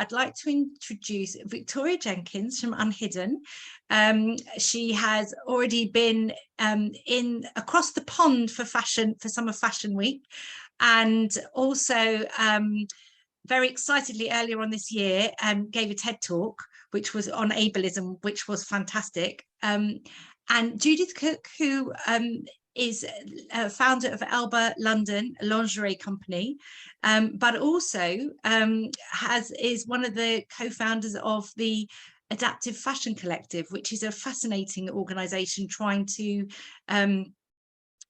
I'd like to introduce Victoria Jenkins from Unhidden. She has already been in across the pond for Summer Fashion Week, and also very excitedly earlier on this year gave a TED talk which was on ableism, which was fantastic. And Judith Cook, who is a founder of Alba London, a lingerie company, but also is one of the co-founders of the Adaptive Fashion Collective, which is a fascinating organisation trying to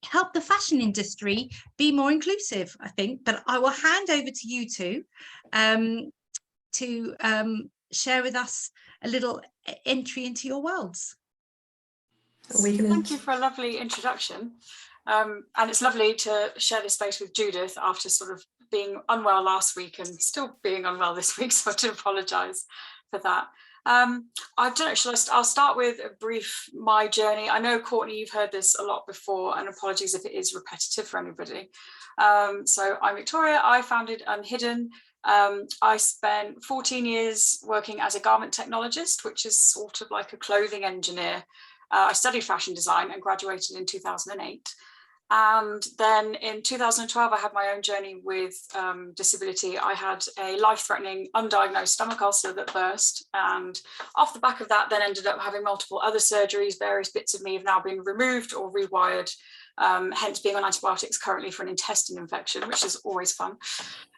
help the fashion industry be more inclusive, I think. But I will hand over to you two to share with us a little entry into your worlds. Thank you for a lovely introduction. And it's lovely to share this space with Judith after sort of being unwell last week and still being unwell this week, so I do apologise for that. I don't know, I'll start with a brief my journey. I know, Courtney, you've heard this a lot before, and apologies if it is repetitive for anybody. So I'm Victoria. I founded Unhidden. I spent 14 years working as a garment technologist, which is sort of like a clothing engineer. I studied fashion design and graduated in 2008. And then in 2012, I had my own journey with disability. I had a life-threatening undiagnosed stomach ulcer that burst. And off the back of that, then ended up having multiple other surgeries. Various bits of me have now been removed or rewired, hence being on antibiotics currently for an intestine infection, which is always fun.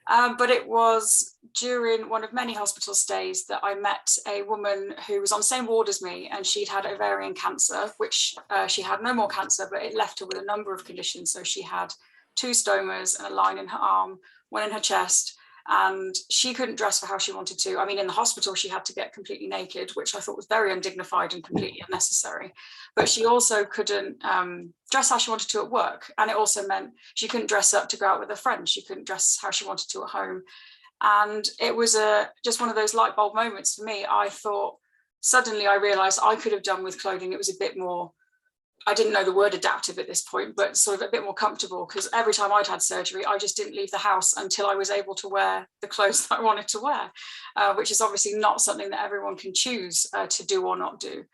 But it was during one of many hospital stays that I met a woman who was on the same ward as me, and she'd had ovarian cancer, which she had no more cancer, but it left her with a number of conditions. So she had 2 stomas and a line in her arm, one in her chest, and she couldn't dress for how she wanted to. I mean, in the hospital, she had to get completely naked, which I thought was very undignified and completely unnecessary. But she also couldn't dress how she wanted to at work. And it also meant she couldn't dress up to go out with her friends. She couldn't dress how she wanted to at home. And it was just one of those light bulb moments for me. I thought, suddenly I realized I could have done with clothing. It was a bit more, I didn't know the word adaptive at this point, but sort of a bit more comfortable, because every time I'd had surgery, I just didn't leave the house until I was able to wear the clothes that I wanted to wear, which is obviously not something that everyone can choose to do or not do.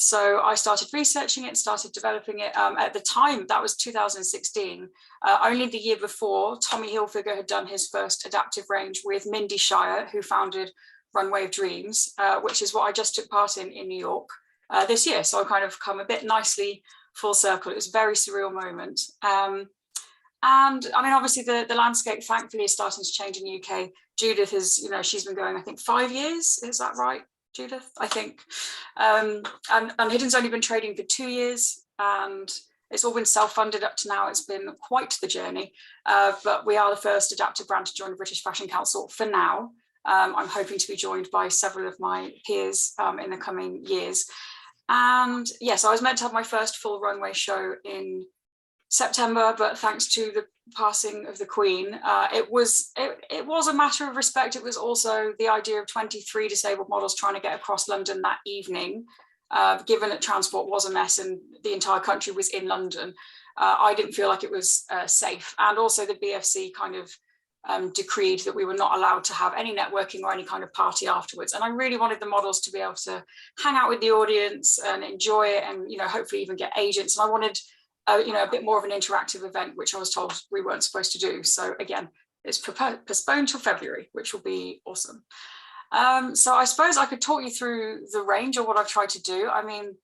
So I started researching it, started developing it. At the time, that was 2016. Only the year before, Tommy Hilfiger had done his first adaptive range with Mindy Shire, who founded Runway of Dreams, which is what I just took part in New York this year. So I kind of come a bit nicely full circle. It was a very surreal moment. And I mean, obviously the landscape, thankfully, is starting to change in the UK. Judith has, she's been going, I think, 5 years. Is that right, Judith? I think. And Hidden's only been trading for 2 years, and it's all been self-funded up to now. It's been quite the journey, but we are the first adaptive brand to join the British Fashion Council for now. I'm hoping to be joined by several of my peers in the coming years. And yes, I was meant to have my first full runway show in September, but thanks to the passing of the Queen, it was a matter of respect. It was also the idea of 23 disabled models trying to get across London that evening, given that transport was a mess and the entire country was in London. I didn't feel like it was safe. And also the BFC kind of decreed that we were not allowed to have any networking or any kind of party afterwards. And I really wanted the models to be able to hang out with the audience and enjoy it, and hopefully even get agents. And I wanted a bit more of an interactive event, which I was told we weren't supposed to do. So again, it's postponed till February, which will be awesome. So I suppose I could talk you through the range of what I've tried to do. I mean,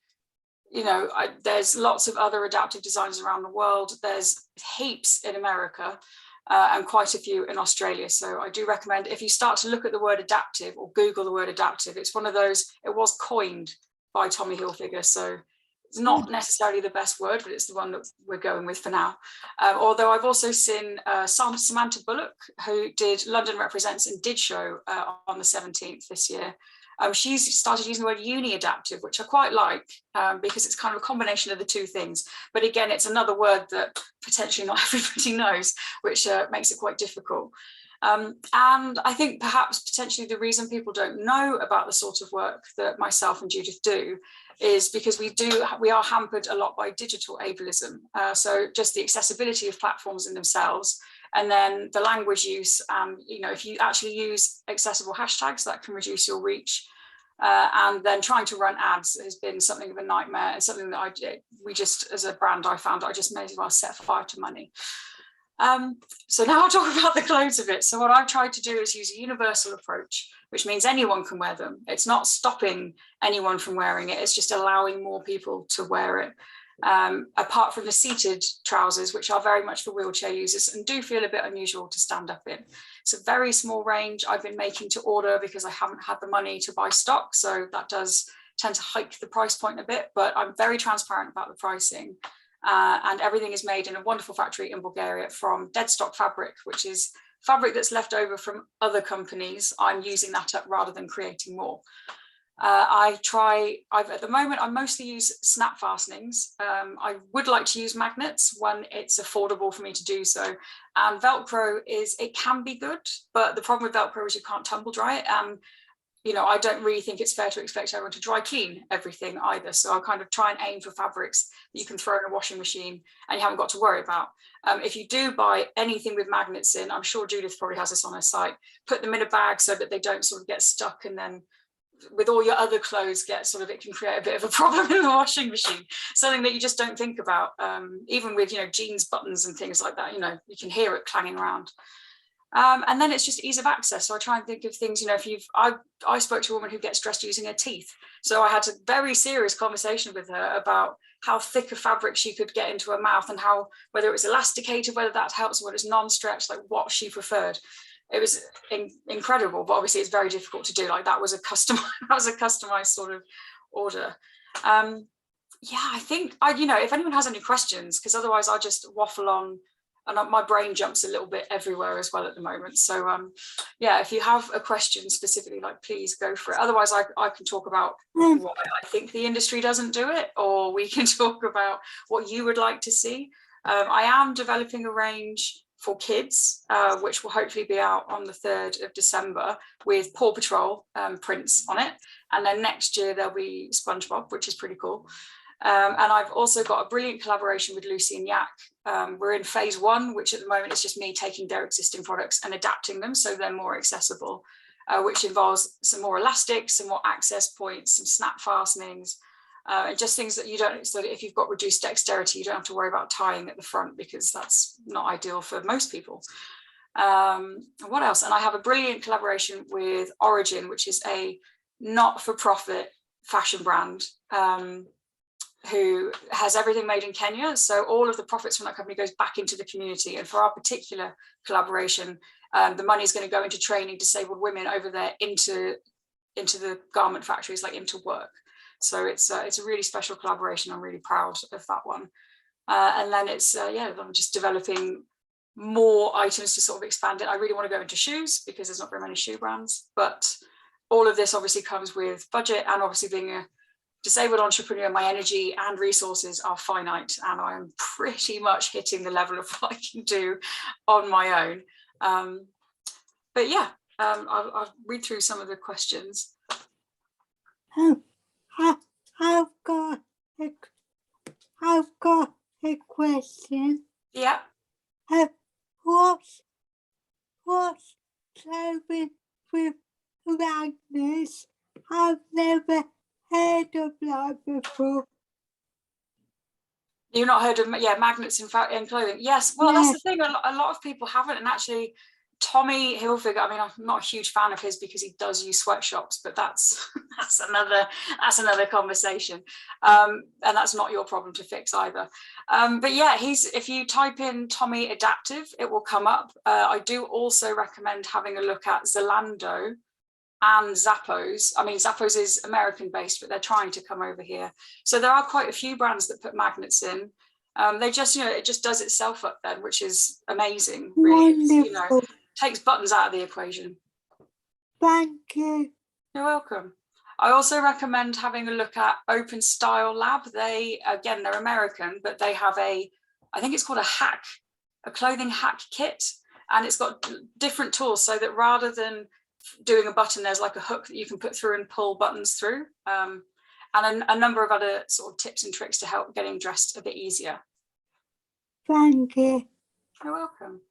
there's lots of other adaptive designers around the world. There's heaps in America. And quite a few in Australia. So I do recommend, if you start to look at the word adaptive or Google the word adaptive, it's one of those, it was coined by Tommy Hilfiger. So it's not necessarily the best word, but it's the one that we're going with for now. Although I've also seen Samantha Bullock, who did London Represents and did show on the 17th this year. She's started using the word uni-adaptive, which I quite like, because it's kind of a combination of the two things. But again, it's another word that potentially not everybody knows, which makes it quite difficult. And I think perhaps potentially the reason people don't know about the sort of work that myself and Judith do is because we are hampered a lot by digital ableism. So just the accessibility of platforms in themselves, And then the language use, you know, if you actually use accessible hashtags, that can reduce your reach. And then trying to run ads has been something of a nightmare, and something that we just, as a brand, I found I just may as well set fire to money. So now I'll talk about the clothes a bit. So what I've tried to do is use a universal approach, which means anyone can wear them. It's not stopping anyone from wearing it, it's just allowing more people to wear it. Apart from the seated trousers, which are very much for wheelchair users and do feel a bit unusual to stand up in. It's a very small range I've been making to order because I haven't had the money to buy stock, so that does tend to hike the price point a bit, but I'm very transparent about the pricing. And everything is made in a wonderful factory in Bulgaria from dead stock fabric, which is fabric that's left over from other companies. I'm using that up rather than creating more. At the moment, I mostly use snap fastenings. I would like to use magnets when it's affordable for me to do so. And Velcro it can be good, but the problem with Velcro is you can't tumble dry it. And, you know, I don't really think it's fair to expect everyone to dry clean everything either. So I kind of try and aim for fabrics that you can throw in a washing machine and you haven't got to worry about. If you do buy anything with magnets in, I'm sure Judith probably has this on her site, put them in a bag so that they don't sort of get stuck, and then with all your other clothes it can create a bit of a problem in the washing machine, something that you just don't think about. Even with, you know, jeans buttons and things like that, you know, you can hear it clanging around. And then it's just ease of access. So I try and think of things, you know, I spoke to a woman who gets dressed using her teeth. So I had a very serious conversation with her about how thick a fabric she could get into her mouth, and how, whether it was elasticated, whether that helps, or whether it's non-stretch, like what she preferred. It was incredible, but obviously it's very difficult to do. Like that was a customized sort of order. Yeah, I think you know, if anyone has any questions, because otherwise I'll just waffle on, and my brain jumps a little bit everywhere as well at the moment. So yeah, if you have a question specifically, like, please go for it. Otherwise I can talk about why I think the industry doesn't do it, or we can talk about what you would like to see. I am developing a range for kids, which will hopefully be out on the 3rd of December with Paw Patrol prints on it. And then next year there'll be SpongeBob, which is pretty cool. And I've also got a brilliant collaboration with Lucy and Yak. We're in phase 1, which at the moment is just me taking their existing products and adapting them so they're more accessible, which involves some more elastic, some more access points, some snap fastenings, and just things that you don't, so that if you've got reduced dexterity, you don't have to worry about tying at the front, because that's not ideal for most people. What else? And I have a brilliant collaboration with Origin, which is a not-for-profit fashion brand, who has everything made in Kenya. So all of the profits from that company goes back into the community. And for our particular collaboration, the money is going to go into training disabled women over there into the garment factories, like into work. So it's a really special collaboration. I'm really proud of that one. And then it's, I'm just developing more items to sort of expand it. I really want to go into shoes because there's not very many shoe brands, but all of this obviously comes with budget, and obviously being a disabled entrepreneur, my energy and resources are finite, and I'm pretty much hitting the level of what I can do on my own. But yeah, I'll read through some of the questions. I've got a question. Yeah. What's clothing with magnets? I've never heard of that before. You've not heard of magnets in clothing? Yes. Well, that's the thing. A lot of people haven't, and actually, Tommy Hilfiger, I mean, I'm not a huge fan of his because he does use sweatshops, but that's another conversation, and that's not your problem to fix either. But yeah, if you type in Tommy Adaptive, it will come up. I do also recommend having a look at Zalando and Zappos. I mean, Zappos is American based, but they're trying to come over here. So there are quite a few brands that put magnets in. They just, it just does itself up then, which is amazing, really. Takes buttons out of the equation. Thank you. You're welcome. I also recommend having a look at Open Style Lab. They're American, but they have I think it's called a clothing hack kit, and it's got different tools so that rather than doing a button, there's like a hook that you can put through and pull buttons through, and a number of other sort of tips and tricks to help getting dressed a bit easier. Thank you. You're welcome.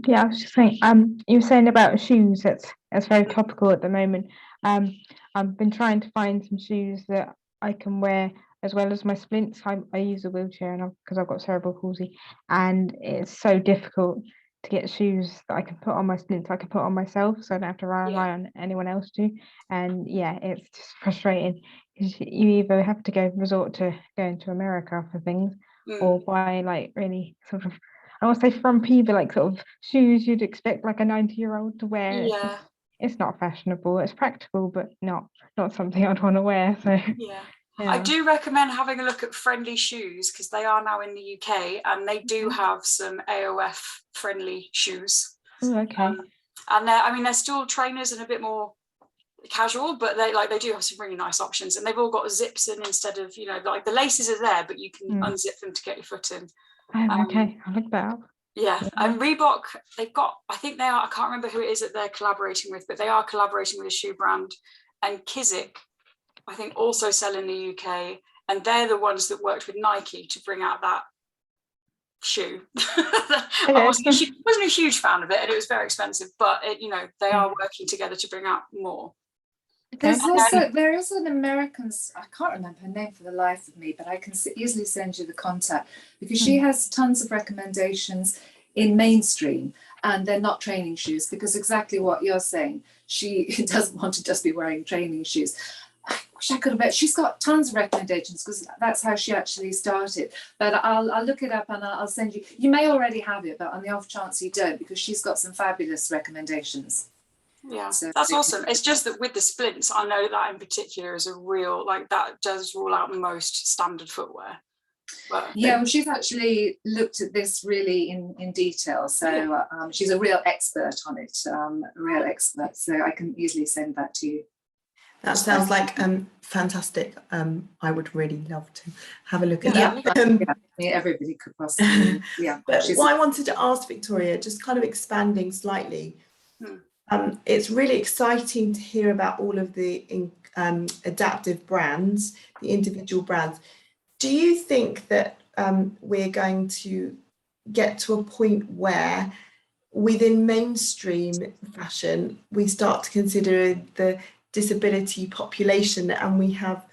Yeah, I was just saying, you were saying about shoes, that's very topical at the moment. I've been trying to find some shoes that I can wear as well as my splints. I use a wheelchair and because I've got cerebral palsy, and it's so difficult to get shoes that I can put on my splints, I can put on myself, so I don't have to rely on anyone else to. And yeah, it's just frustrating because you either have to resort to going to America for things, or buy like really sort of, I want to say frumpy, but like sort of shoes you'd expect like a 90-year-old to wear. Yeah. It's not fashionable. It's practical, but not something I'd want to wear. So yeah. yeah. I do recommend having a look at Friendly Shoes, because they are now in the UK and they do have some AOF friendly shoes. Oh, okay. And they're still trainers and a bit more casual, but they do have some really nice options, and they've all got zips in instead of, like the laces are there, but you can unzip them to get your foot in. Okay, I'll look that up. Yeah, and Reebok, they've got, I think they are, I can't remember who it is that they're collaborating with, but they are collaborating with a shoe brand, and Kizik, I think, also sell in the UK, and they're the ones that worked with Nike to bring out that shoe. I wasn't a huge fan of it, and it was very expensive, but they are working together to bring out more. There is an American, I can't remember her name for the life of me, but I can easily send you the contact, because she has tons of recommendations in mainstream, and they're not training shoes, because exactly what you're saying, she doesn't want to just be wearing training shoes. I wish I could have bet. She's got tons of recommendations, because that's how she actually started. But I'll look it up and I'll send you. You may already have it, but on the off chance you don't, because she's got some fabulous recommendations. Yeah, so that's awesome. It's just that with the splints, I know that in particular is a real, that does rule out most standard footwear. But yeah, well, she's actually looked at this really in detail. So she's a real expert on it, a real expert. So I can easily send that to you. That sounds like fantastic. I would really love to have a look at that. Everybody could possibly. Yeah. But what I wanted to ask Victoria, just kind of expanding slightly, it's really exciting to hear about all of the adaptive brands, the individual brands. Do you think that we're going to get to a point where within mainstream fashion, we start to consider the disability population, and we have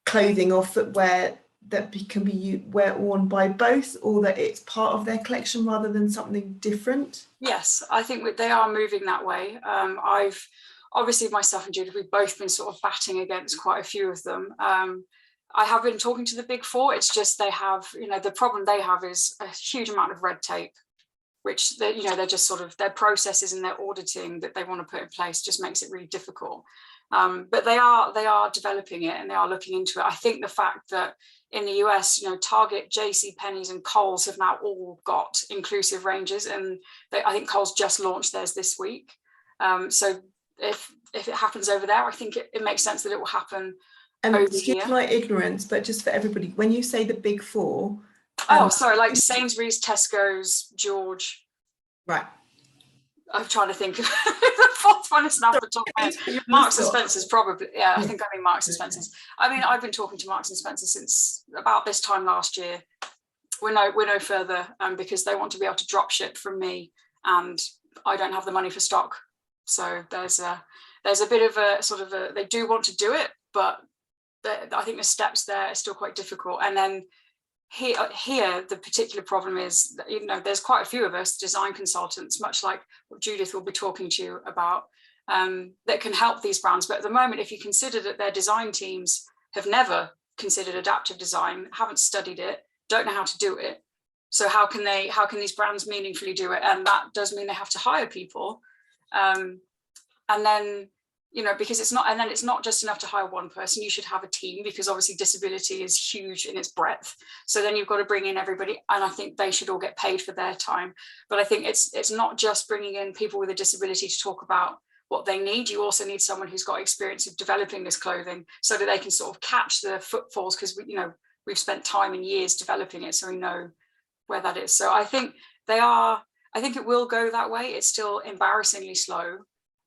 clothing or footwear that can be worn by both, or that it's part of their collection rather than something different? Yes, I think they are moving that way. I've obviously, myself and Judith, we've both been sort of batting against quite a few of them. I have been talking to the big four. It's just they have, the problem they have is a huge amount of red tape, which they're just sort of, their processes and their auditing that they want to put in place just makes it really difficult. But they are developing it, and they are looking into it. I think the fact that in the US, Target, JCPenney's and Kohl's have now all got inclusive ranges, and I think Kohl's just launched theirs this week. So if it happens over there, I think it makes sense that it will happen over here. Excuse my ignorance, but just for everybody, when you say the big four, sorry, like Sainsbury's, Tesco's, George. Right. I'm trying to think of the fourth one is not the top of my head. Marks and Spencer's probably. Yeah, I think I mean Marks and Spencer's. I mean, I've been talking to Marks and Spencer since about this time last year. We're no further, because they want to be able to drop ship from me, and I don't have the money for stock. So there's a bit of a sort of they do want to do it, but I think the steps there are still quite difficult. And then here the particular problem is that, there's quite a few of us design consultants, much like what Judith will be talking to you about, that can help these brands. But at the moment, if you consider that their design teams have never considered adaptive design, haven't studied it, don't know how to do it, so how can these brands meaningfully do it? And that does mean they have to hire people, and then because it's not just enough to hire one person. You should have a team, because obviously disability is huge in its breadth. So then you've got to bring in everybody, and I think they should all get paid for their time. But I think it's not just bringing in people with a disability to talk about what they need. You also need someone who's got experience of developing this clothing, so that they can sort of catch the footfalls, because we've spent time and years developing it, so we know where that is. So I think it will go that way. It's still embarrassingly slow.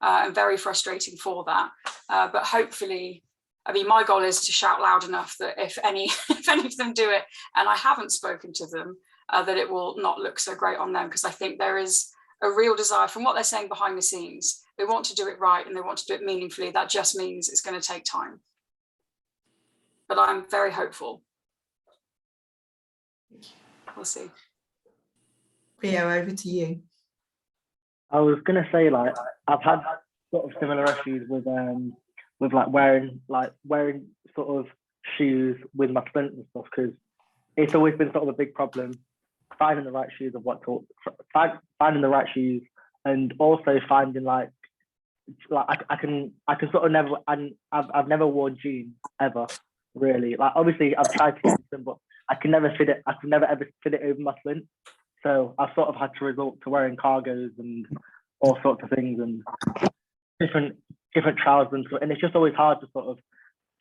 And very frustrating for that, but hopefully, my goal is to shout loud enough that if any of them do it, and I haven't spoken to them, that it will not look so great on them, because I think there is a real desire from what they're saying behind the scenes. They want to do it right and they want to do it meaningfully. That just means it's going to take time. But I'm very hopeful. We'll see. Rio, over to you. I was gonna say, like, I've had sort of similar issues with like wearing sort of shoes with my splint and stuff, because it's always been sort of a big problem finding the right shoes finding the right shoes, and also finding like I can sort of never, and I've never worn jeans ever, really. Like, obviously I've tried to get them, but I can never fit it. I can never ever fit it over my splint. So I've sort of had to resort to wearing cargos and all sorts of things, and different trousers and stuff. And it's just always hard to sort of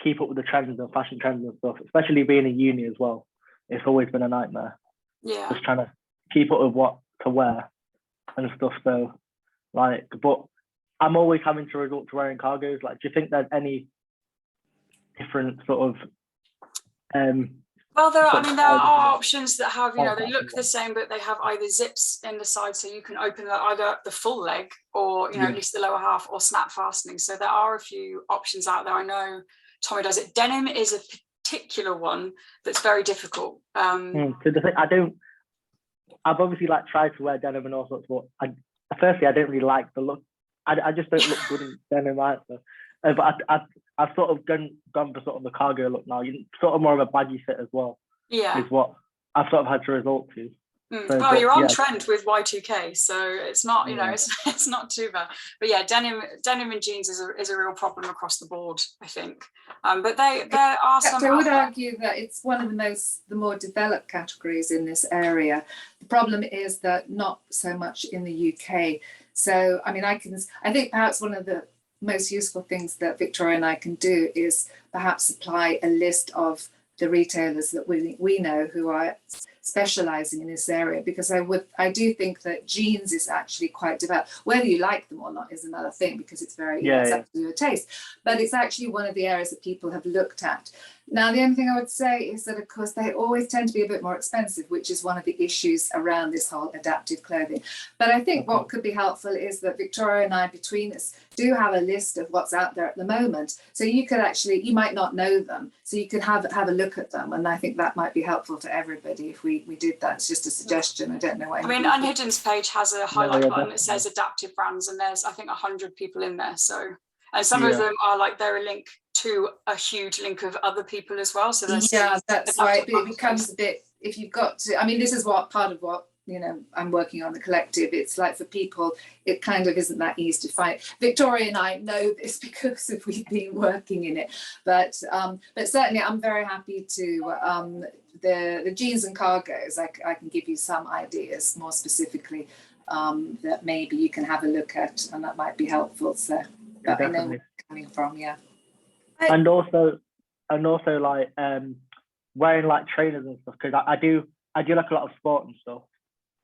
keep up with the trends and fashion trends and stuff, especially being in uni as well. It's always been a nightmare. Yeah. Just trying to keep up with what to wear and stuff. So, like, but I'm always having to resort to wearing cargos. Like, do you think there's any different sort of well, there are options that have, they look the same, but they have either zips in the side, so you can open either the full leg or, at least the lower half, or snap fastening. So there are a few options out there. I know Tommy does it. Denim is a particular one that's very difficult. So the thing, I've obviously like tried to wear denim and all sorts, but firstly, I don't really like the look. I just don't look good in denim either. But I've sort of gone for sort of the cargo look now. Sort of more of a baggy fit as well. Yeah, is what I've sort of had to resort to. So, you're on trend with Y2K, so it's not, it's not too bad. But yeah, denim and jeans is a real problem across the board, I think. But there are some. I would argue that it's one of the more developed categories in this area. The problem is that not so much in the UK. So I think perhaps one of the most useful things that Victoria and I can do is perhaps supply a list of the retailers that we know who are specializing in this area, because I do think that jeans is actually quite developed. Whether you like them or not is another thing, because it's very it's up to your taste, but it's actually one of the areas that people have looked at. Now, the only thing I would say is that, of course, they always tend to be a bit more expensive, which is one of the issues around this whole adaptive clothing. But I think what could be helpful is that Victoria and I, between us, do have a list of what's out there at the moment. So you might not know them, so you could have a look at them. And I think that might be helpful to everybody if we did that. It's just a suggestion. I don't know what. Unhidden's page has a highlight button that says adaptive brands, and there's, I think, 100 people in there. So, and some of them are like, they're a link to a huge link of other people as well. So that's right. It becomes a bit, if you've got to, this is part of what I'm working on the collective. It's like, for people, it kind of isn't that easy to find. Victoria and I know this because we've been working in it, but certainly I'm very happy to the jeans and cargos. I can give you some ideas more specifically that maybe you can have a look at, and that might be helpful. So I know where you're coming from. And also like wearing like trainers and stuff, because I do like a lot of sport and stuff.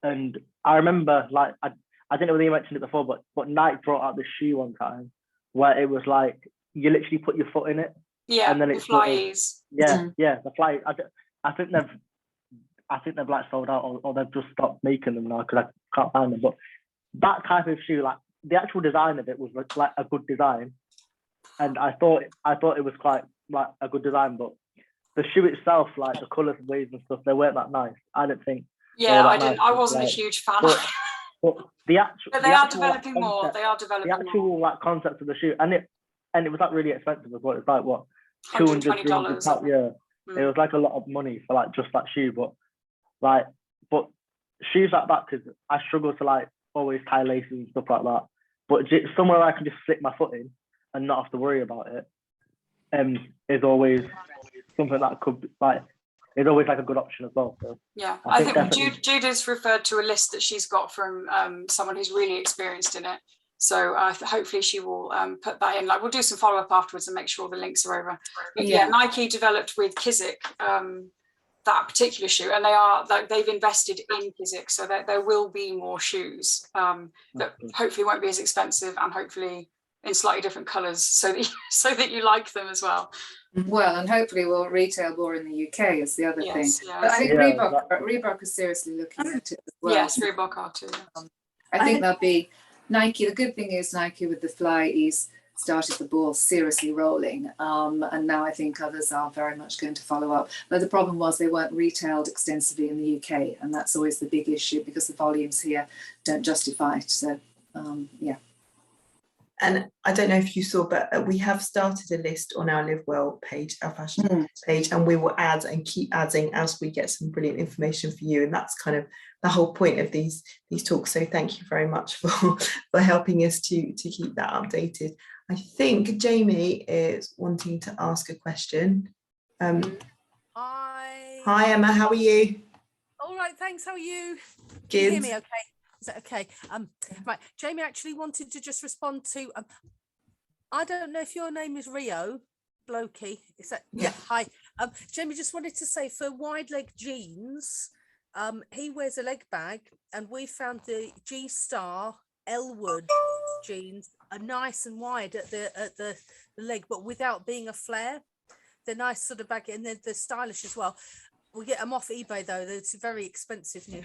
And I remember, like, I didn't know whether you mentioned it before, but Nike brought out this shoe one time where it was like, you literally put your foot in it. Yeah, and then it's the flies. The flies. I think they've like sold out, or they've just stopped making them now because I can't find them. But that type of shoe, like the actual design of it was like a good design. And I thought it was quite like a good design, but the shoe itself, like the colours and waves and stuff, they weren't that nice. I didn't think. Yeah, I didn't. I wasn't a huge fan. But they are developing more. They are developing the actual like concept of the shoe, and it was like really expensive as well. It's like what, $220. Yeah, it was like a lot of money for like just that shoe. But shoes like that, because I struggle to like always tie laces and stuff like that. But somewhere I can just slip my foot in and not have to worry about it, is always something that could be like, is always like a good option as well. So yeah, I think Judith's referred to a list that she's got from someone who's really experienced in it. So hopefully she will put that in. Like, we'll do some follow up afterwards and make sure the links are over. But yeah, Nike developed with Kizik that particular shoe, and they've invested in Kizik, so that there will be more shoes that hopefully won't be as expensive, and hopefully in slightly different colours, so that you like them as well. Well, and hopefully we'll retail more in the UK is the other thing. Yes. But I think Yeah, Reebok is seriously looking at it as well. Yes, Reebok are too. I think there'll be Nike. The good thing is Nike with the Fly Ease started the ball seriously rolling, and now I think others are very much going to follow up. But the problem was they weren't retailed extensively in the UK, and that's always the big issue because the volumes here don't justify it. So yeah. And I don't know if you saw, but we have started a list on our Live Well page, our fashion page, and we will add and keep adding as we get some brilliant information for you. And that's kind of the whole point of these talks. So thank you very much for helping us to keep that updated. I think Jamie is wanting to ask a question. Hi Emma, how are you? All right, thanks. How are you? Good. Can you hear me okay? Is that okay? Right, Jamie actually wanted to just respond to, I don't know if your name is Rio Blokey. Is that, yeah, hi. Jamie just wanted to say for wide leg jeans, he wears a leg bag and we found the G-Star Elwood jeans are nice and wide at the leg, but without being a flare. They're nice sort of baggy and they're stylish as well. We get them off eBay though. It's very expensive new.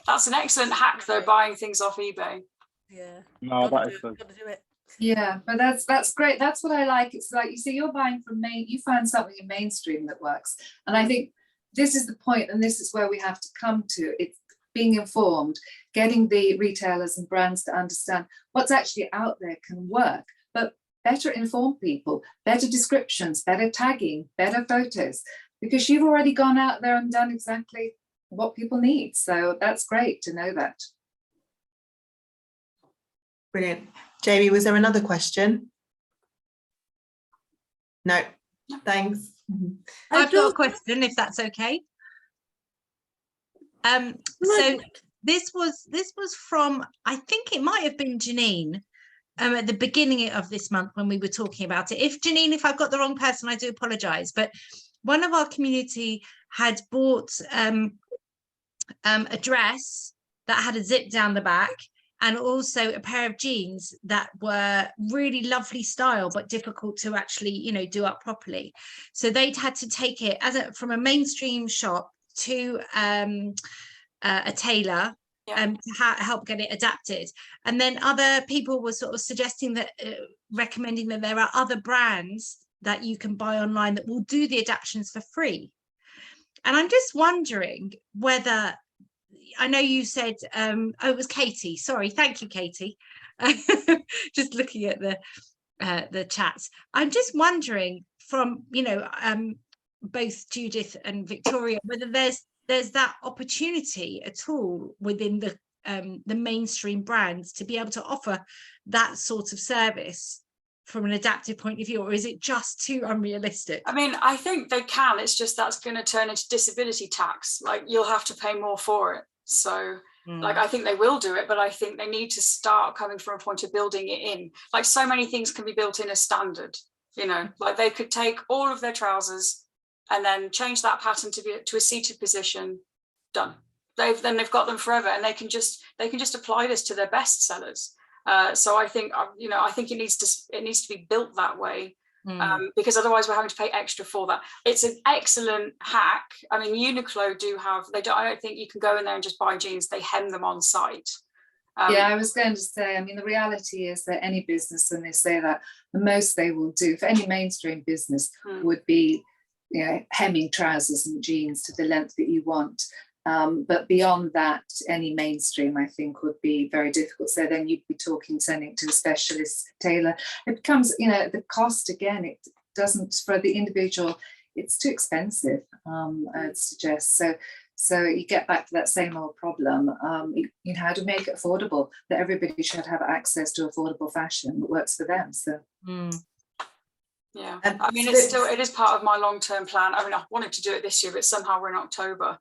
That's an excellent hack though, buying things off eBay. Yeah. No, that is good. Gotta do it. Yeah, but that's great. That's what I like. It's like, you see, you're buying from you find something in mainstream that works. And I think this is the point, and this is where we have to come to. It's being informed, getting the retailers and brands to understand what's actually out there can work, but better inform people, better descriptions, better tagging, better photos, because you've already gone out there and done exactly what people need. So that's great to know that. Brilliant. Jamie, was there another question? No, thanks. I've got a question, if that's okay. So this was from, I think it might have been Janine at the beginning of this month when we were talking about it. If Janine, if I've got the wrong person, I do apologize. But one of our community had bought a dress that had a zip down the back, and also a pair of jeans that were really lovely style, but difficult to actually, you know, do up properly. So they'd had to take it from a mainstream shop to a tailor to help get it adapted. And then other people were sort of suggesting that, recommending that there are other brands that you can buy online that will do the adaptations for free. And I'm just wondering whether, I know you said, oh, it was Katie. Sorry, thank you, Katie. Just looking at the chats. I'm just wondering from, you know, both Judith and Victoria, whether there's that opportunity at all within the mainstream brands to be able to offer that sort of service from an adaptive point of view, or is it just too unrealistic? I mean, I think they can. It's just that's going to turn into disability tax. Like, you'll have to pay more for it. So like, I think they will do it, but I think they need to start coming from a point of building it in. Like, so many things can be built in as standard, you know, like they could take all of their trousers and then change that pattern to a seated position. Done. Then they've got them forever, and they can just apply this to their best sellers. So I think, you know, I think it needs to be built that way. Because otherwise we're having to pay extra for that. It's an excellent hack. I mean, Uniqlo do have, I don't think you can go in there and just buy jeans, they hem them on site. Yeah, I was going to say, I mean, the reality is that any business, when they say that, the most they will do for any mainstream business would be, you know, hemming trousers and jeans to the length that you want. But beyond that, any mainstream, I think, would be very difficult. So then you'd be sending to a specialist tailor. It becomes, you know, the cost, again, it doesn't, for the individual, it's too expensive, I'd suggest. So you get back to that same old problem, you know, how to make it affordable, that everybody should have access to affordable fashion that works for them. So. Yeah, I mean, it is part of my long-term plan. I mean, I wanted to do it this year, but somehow we're in October.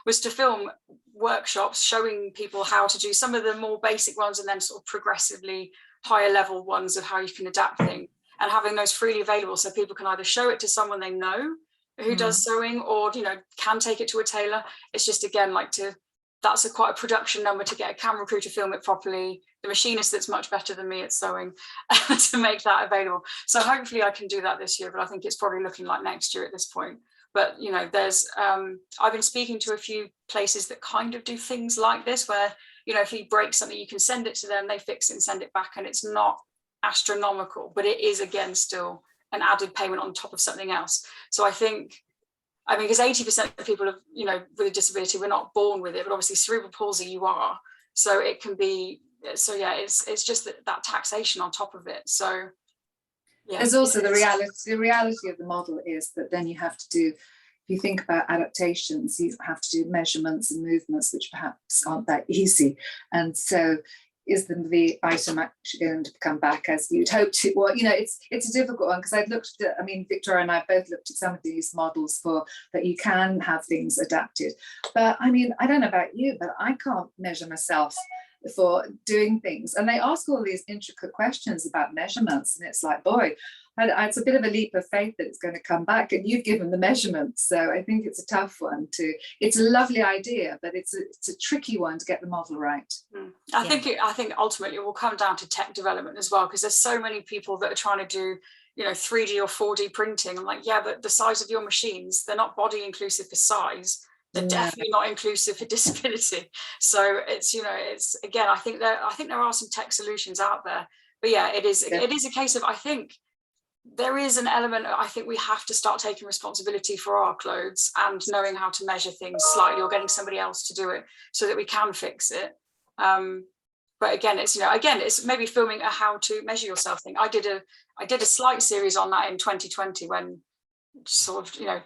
Was to film workshops showing people how to do some of the more basic ones and then sort of progressively higher level ones of how you can adapt things, and having those freely available so people can either show it to someone they know who does sewing, or, you know, can take it to a tailor. It's just, again, like to that's quite a production number to get a camera crew to film it properly, the machinist that's much better than me at sewing to make that available. So hopefully I can do that this year, but I think it's probably looking like next year at this point. But you know, there's I've been speaking to a few places that kind of do things like this, where, you know, if you break something, you can send it to them, they fix it and send it back, and it's not astronomical, but it is again still an added payment on top of something else. So I think, I mean, because 80% of people have, you know, with a disability, we're not born with it, but obviously cerebral palsy you are. So it can be, so yeah, it's just that taxation on top of it. So yeah. There's also the reality of the model is that then you have to do, if you think about adaptations, you have to do measurements and movements, which perhaps aren't that easy. And so is the item actually going to come back as you'd hoped it would? You know, it's a difficult one, because I've looked at, I mean, Victoria and I both looked at some of these models for that you can have things adapted. But I mean, I don't know about you, but I can't measure myself for doing things. And they ask all these intricate questions about measurements. And it's like, boy, it's a bit of a leap of faith that it's going to come back, and you've given the measurements. So I think it's a tough one to, it's a lovely idea, but it's a tricky one to get the model right. I think ultimately it will come down to tech development as well, because there's so many people that are trying to do, you know, 3D or 4D printing. I'm like, yeah, but the size of your machines, they're not body inclusive for size. They're definitely not inclusive for disability. So it's, you know, it's, again, I think there are some tech solutions out there, but yeah, it is a case of, I think there is an element, I think we have to start taking responsibility for our clothes and knowing how to measure things slightly, or getting somebody else to do it so that we can fix it. But again, it's, you know, again, it's maybe filming a how to measure yourself thing. I did a slight series on that in 2020, when sort of, you know,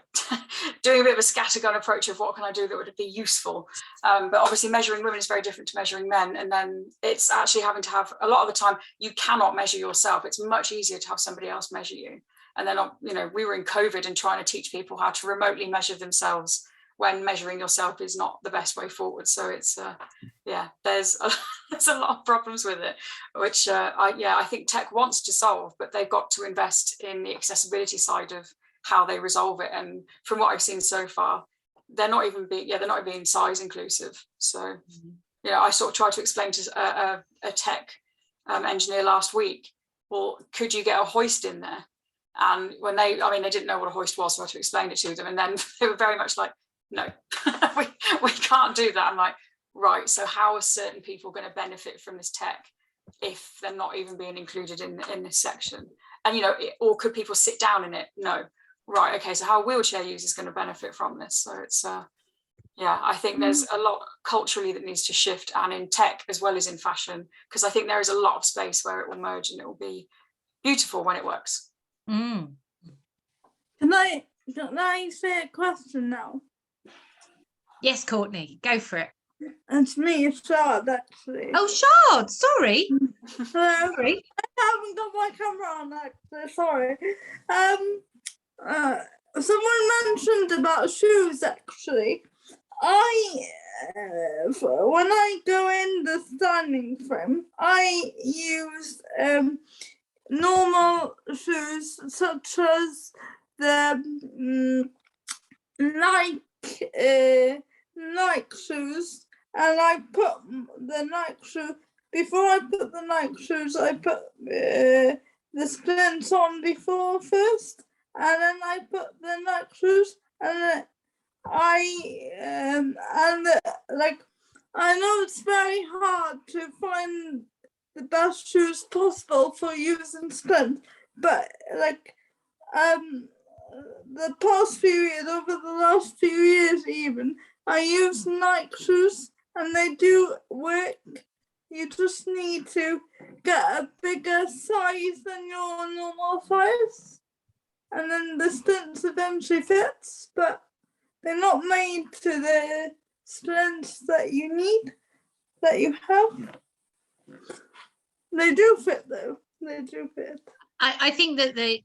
doing a bit of a scattergun approach of what can I do that would be useful. But obviously measuring women is very different to measuring men. And then it's actually having to have, a lot of the time, you cannot measure yourself. It's much easier to have somebody else measure you. And then, you know, we were in COVID and trying to teach people how to remotely measure themselves when measuring yourself is not the best way forward. So it's, yeah, there's a lot of problems with it, which I think tech wants to solve, but they've got to invest in the accessibility side of how they resolve it. And from what I've seen so far, they're not even being size inclusive. So, you know, I sort of tried to explain to a tech engineer last week, well, could you get a hoist in there? And when they didn't know what a hoist was, so I had to explain it to them. And then they were very much like, no, we can't do that. I'm like, right, so how are certain people going to benefit from this tech if they're not even being included in this section? And, you know, or could people sit down in it? No. Right, okay, so how a wheelchair user is going to benefit from this? So it's, yeah, I think there's a lot culturally that needs to shift, and in tech as well as in fashion, because I think there is a lot of space where it will merge and it will be beautiful when it works. Can I say a question now? Yes, Courtney, go for it. It's me, it's Shard, actually. Oh, Shard, sorry. Sorry. I haven't got my camera on, actually, sorry. Someone mentioned about shoes, actually. When I go in the standing frame, I use normal shoes such as the Nike shoes, and I put the Nike shoe, before I put the Nike shoes, I put the splints on before first, and then I put the Nike shoes, and then I know it's very hard to find the best shoes possible for using splints, but like the past few years, over the last few years even, I use Nike shoes and they do work. You just need to get a bigger size than your normal size, and then the splints eventually fits, but they're not made to the splints that you need, that you have. They do fit though, they do fit. I think that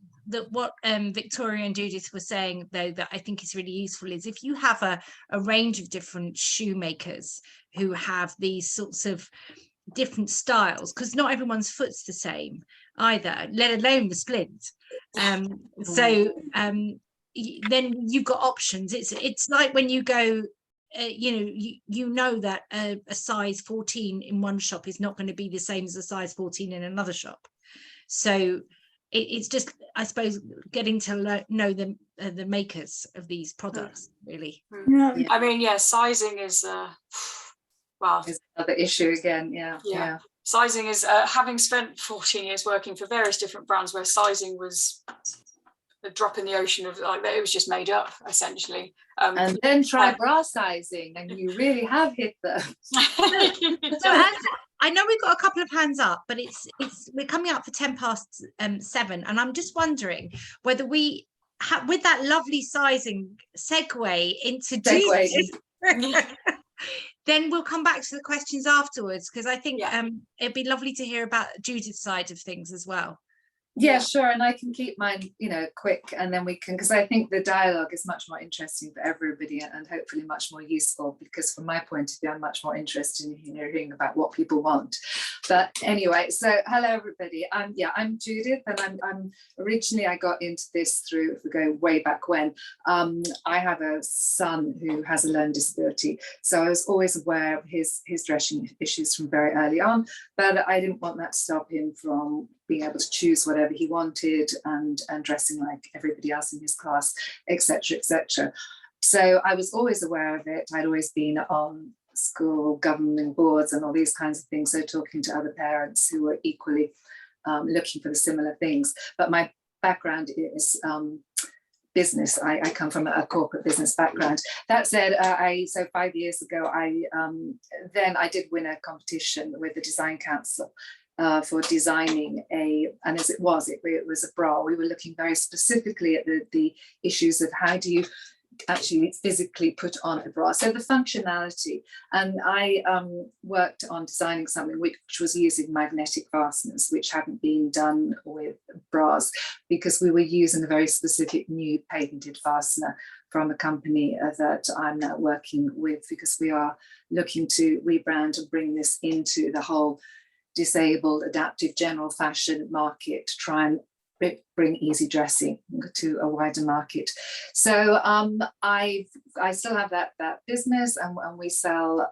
what Victoria and Judith were saying, though, that I think is really useful is if you have a range of different shoemakers who have these sorts of different styles, because not everyone's foot's the same either, let alone the splint. So then you've got options. It's like when you go you know that a size 14 in one shop is not going to be the same as a size 14 in another shop. So it's just, I suppose, getting to know the makers of these products, really. Yeah. I mean, yeah, sizing is well, Is another issue again. Yeah. Sizing is having spent 14 years working for various different brands where sizing was a drop in the ocean of, like, it was just made up essentially. And then try bra sizing, and you really have hit them. So I know we've got a couple of hands up, but we're coming up for 7:10, and I'm just wondering whether we with that lovely sizing segue into then we'll come back to the questions afterwards, because I think it'd be lovely to hear about Judith's side of things as well. Yeah, sure. And I can keep mine, quick, and then we can, because I think the dialogue is much more interesting for everybody and hopefully much more useful, because from my point of view, I'm much more interested in hearing about what people want. But anyway, so hello, everybody. I'm Judith, and I'm originally, I got into this through, if we go way back when, I have a son who has a learning disability. So I was always aware of his dressing issues from very early on, but I didn't want that to stop him from being able to choose whatever he wanted and dressing like everybody else in his class, etc., etc. So I was always aware of it. I'd always been on school governing boards and all these kinds of things, so talking to other parents who were equally looking for the similar things. But my background is business. I come from a corporate business background. That said, so 5 years ago, I did win a competition with the Design Council for designing and as it was a bra. We were looking very specifically at the issues of how do you actually physically put on a bra, so the functionality. And I worked on designing something which was using magnetic fasteners, which hadn't been done with bras, because we were using a very specific new patented fastener from a company that I'm now working with, because we are looking to rebrand and bring this into the whole disabled adaptive general fashion market, to try and bring easy dressing to a wider market. So I still have that business, and we sell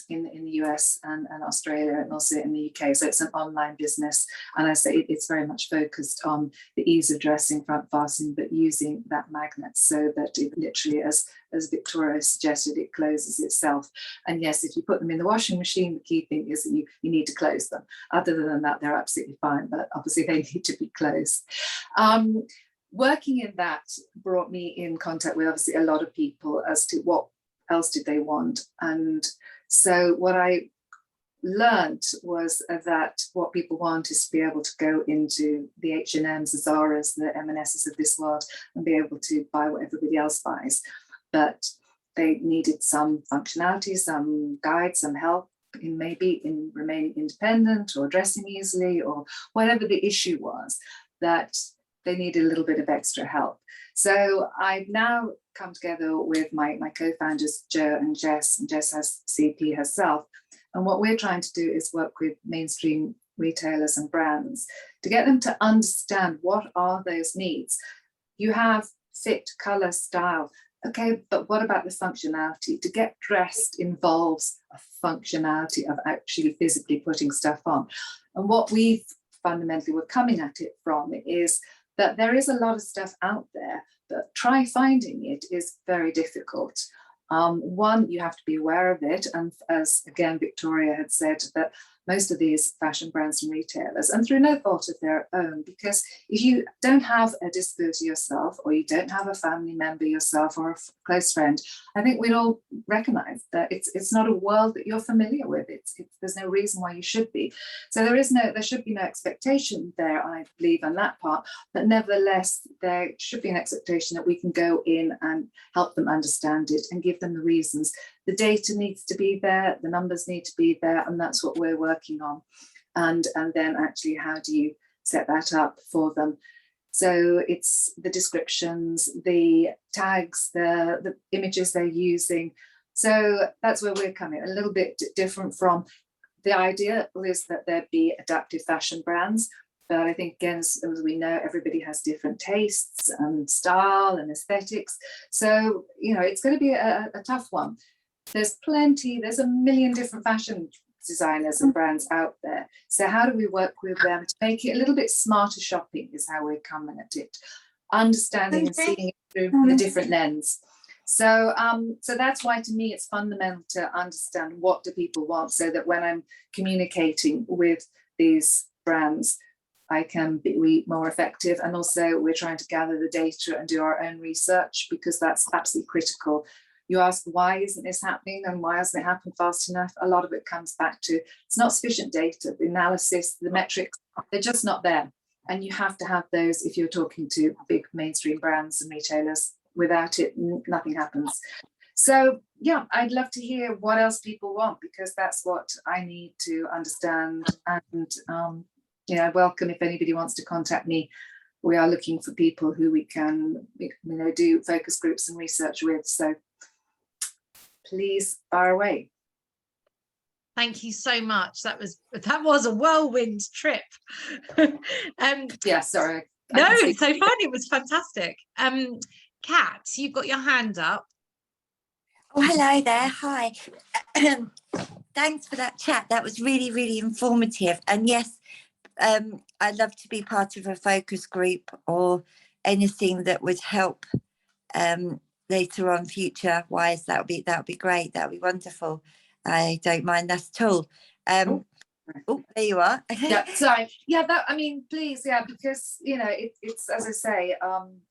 in the US and Australia, and also in the UK. So it's an online business, and I say it's very much focused on the ease of dressing, front fastening, but using that magnet so that it literally, as Victoria suggested, it closes itself. And yes, if you put them in the washing machine, the key thing is that you need to close them. Other than that, they're absolutely fine, but obviously they need to be closed. Working in that brought me in contact with obviously a lot of people as to what else did they want. And so what I learned was that what people want is to be able to go into the H&Ms, the Zaras, the M&Ss of this world and be able to buy what everybody else buys. But they needed some functionality, some guide, some help in maybe in remaining independent or dressing easily, or whatever the issue was, that they needed a little bit of extra help. So I've now come together with my co-founders, Joe and Jess has CP herself. And what we're trying to do is work with mainstream retailers and brands to get them to understand what are those needs. You have fit, color, style. Okay, but what about the functionality? To get dressed involves a functionality of actually physically putting stuff on. And what we've fundamentally were coming at it from is that there is a lot of stuff out there, but try finding it is very difficult. One, you have to be aware of it. And as again, Victoria had said, that most of these fashion brands and retailers, and through no fault of their own, because if you don't have a disability yourself, or you don't have a family member yourself or a close friend, I think we'd all recognize that it's not a world that you're familiar with. There's no reason why you should be. So there should be no expectation there, I believe, on that part. But nevertheless, there should be an expectation that we can go in and help them understand it and give them the reasons. The data needs to be there, the numbers need to be there, and that's what we're working on. And then actually, how do you set that up for them? So it's the descriptions, the tags, the images they're using. So that's where we're coming, a little bit different from the idea is that there be adaptive fashion brands. But I think, again, as we know, everybody has different tastes and style and aesthetics. So, it's going to be a tough one. There's a million different fashion designers and brands out there. So how do we work with them to make it a little bit smarter shopping is how we're coming at it, understanding and seeing it through the different lens. So so that's why to me it's fundamental to understand what do people want, so that when I'm communicating with these brands, I can be more effective. And also we're trying to gather the data and do our own research, because that's absolutely critical. You ask, why isn't this happening and why hasn't it happened fast enough? A lot of it comes back to it's not sufficient data, the analysis, the metrics, they're just not there. And you have to have those if you're talking to big mainstream brands and retailers. Without it, nothing happens. So yeah, I'd love to hear what else people want, because that's what I need to understand. And yeah, welcome if anybody wants to contact me. We are looking for people who we can, do focus groups and research with. So please fire away. Thank you so much. That was a whirlwind trip. Yeah, sorry. No, it's so fun. It was fantastic. Kat, you've got your hand up. Oh, hello there. Hi. Thanks for that chat. That was really, really informative. And yes, I'd love to be part of a focus group or anything that would help later on future wise. That would be great. That would be wonderful. I don't mind that at all. Oh, there you are. Yeah, sorry. Yeah, please, yeah, because it's as I say,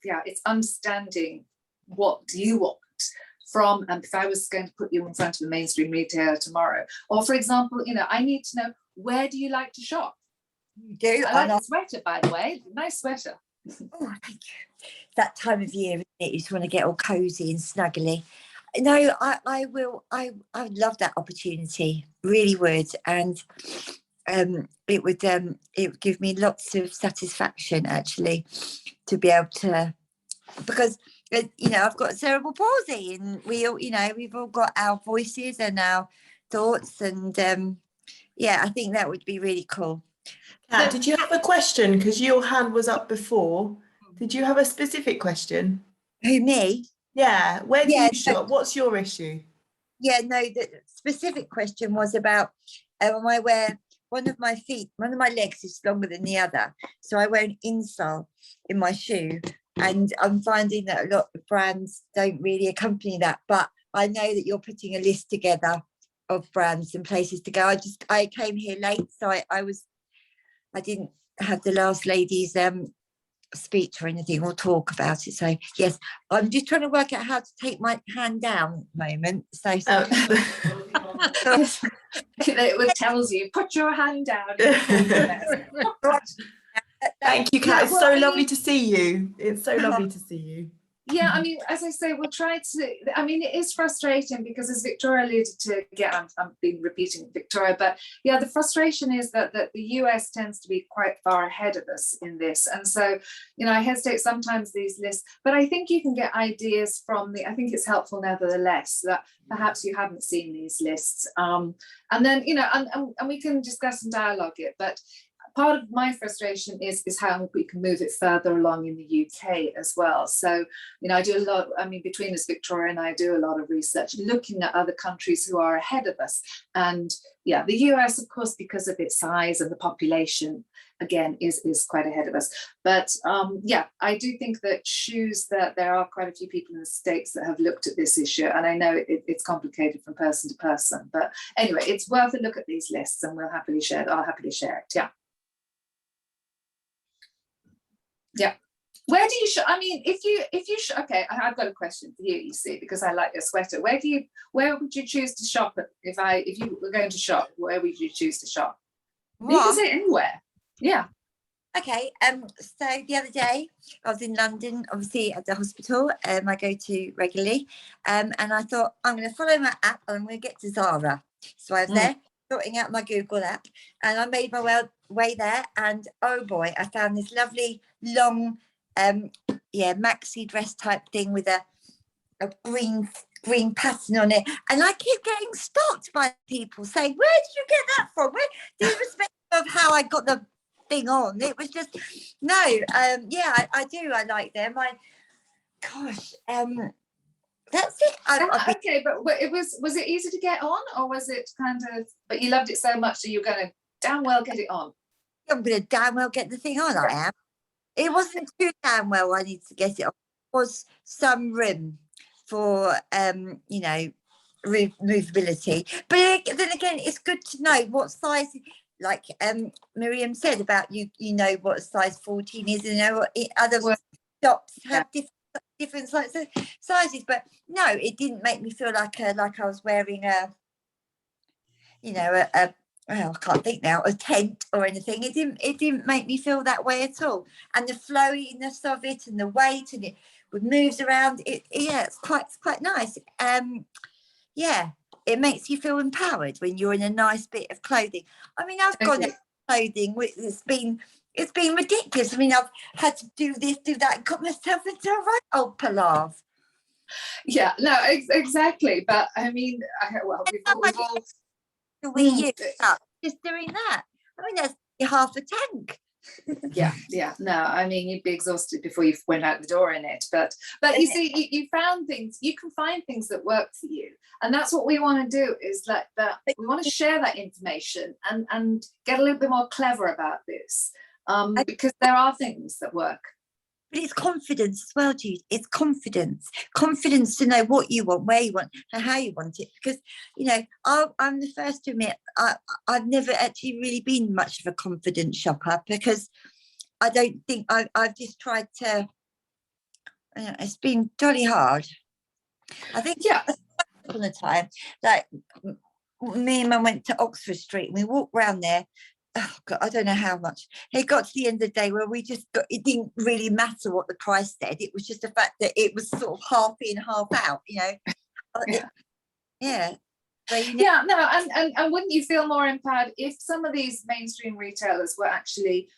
it's understanding what do you want from, and if I was going to put you in front of a mainstream retailer tomorrow, or for example, I need to know, where do you like to shop? You do. I like the sweater, by the way. Nice sweater. Oh, thank you. That time of year, isn't it? You just want to get all cozy and snuggly. No, I will. I would love that opportunity. Really would, and it would give me lots of satisfaction actually to be able to, because I've got cerebral palsy, and we all we've all got our voices and our thoughts, and I think that would be really cool. Kat, did you have a question? Because your hand was up before. Did you have a specific question? Who, me? Yeah. Where do you shop? What's your issue? Yeah, no, the specific question was about when I wear one of my legs is longer than the other. So I wear an insole in my shoe. And I'm finding that a lot of brands don't really accompany that. But I know that you're putting a list together of brands and places to go. I came here late, so I didn't have the last lady's speech or anything or talk about it. So yes, I'm just trying to work out how to take my hand down at the moment. So it tells you, put your hand down. Thank you, Kat. It's so lovely to see you. It's so lovely to see you. Yeah, as I say, we'll try to, it is frustrating because, as Victoria alluded to, again, I've been repeating Victoria, but yeah, the frustration is that the US tends to be quite far ahead of us in this. And so, I hesitate sometimes these lists, but I think you can get ideas from I think it's helpful nevertheless that perhaps you haven't seen these lists. And then, and we can discuss and dialogue it, but part of my frustration is how we can move it further along in the UK as well. So, I do a lot, between us, Victoria and I do a lot of research looking at other countries who are ahead of us. And yeah, the US, of course, because of its size and the population, again, is quite ahead of us. But I do think that shoes, that there are quite a few people in the States that have looked at this issue. And I know it's complicated from person to person. But anyway, it's worth a look at these lists, and I'll happily share it. Yeah. Yeah. Where do you shop? If you okay, I've got a question for you. You see, because I like your sweater. Where would you choose to shop if you were going to shop? Where would you choose to shop? You can say anywhere. Yeah. Okay. So the other day I was in London, obviously at the hospital. I go to regularly, and I thought I'm going to follow my app and I'm going to get to Zara. So I was there sorting out my Google app, and I made my way there, and oh boy, I found this lovely long maxi dress type thing with a green pattern on it, and I keep getting stopped by people saying, where did you get that from? Irrespective of how I got the thing on, it was just I do, I like them. That's it. Okay, but it was it easy to get on, or was it kind of? But you loved it so much that you're going to damn well get it on. I'm going to damn well get the thing on. I am. It wasn't too damn well. I need to get it on. There was some room for you know, movability. But then again, it's good to know what size. Like Miriam said about you know what a size 14 is. You know what other shops have different sizes. But no, it didn't make me feel like I was wearing a, you know, well, I can't think now, a tent or anything. It didn't make me feel that way at all. And the flowiness of it and the weight, and it moves around. It's quite nice. Yeah, it makes you feel empowered when you're in a nice bit of clothing. I mean, I've gone out clothing. It's been ridiculous. I mean, I've had to do this, do that, and got myself into a right old palaver. Yeah, no, exactly. But I mean, we've all just doing that. I mean, that's half a tank. yeah. No, I mean, you'd be exhausted before you went out the door in it. But you see, you found things. You can find things that work for you, and that's what we want to do. Is like that. We want to share that information and get a little bit more clever about this, because there are things that work. But it's confidence as well, Jude. It's confidence to know what you want, where you want, and how you want it. Because, you know, I'm the first to admit I've never actually really been much of a confident shopper, because I don't think I've just tried to. It's been jolly hard. I think on the time, like me and Mum went to Oxford Street and we walked around there. Oh God, I don't know how much. It got to the end of the day where it didn't really matter what the price said. It was just the fact that it was sort of half in, half out, you know. Yeah. So, you know, and wouldn't you feel more empowered if some of these mainstream retailers were actually,